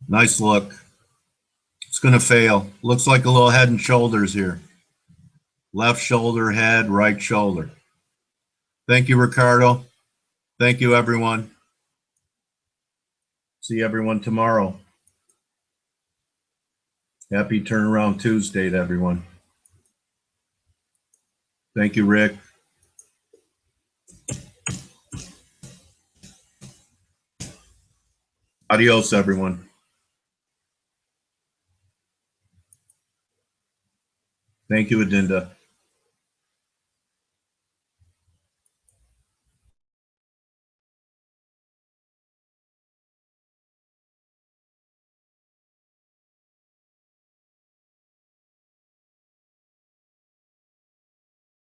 Nice look. It's going to fail. Looks like a little head and shoulders here. Left shoulder, head, right shoulder. Thank you, Ricardo. Thank you, everyone. See everyone tomorrow. Happy Turnaround Tuesday to everyone. Thank you, Rick. Adios, everyone. Thank you, Adinda.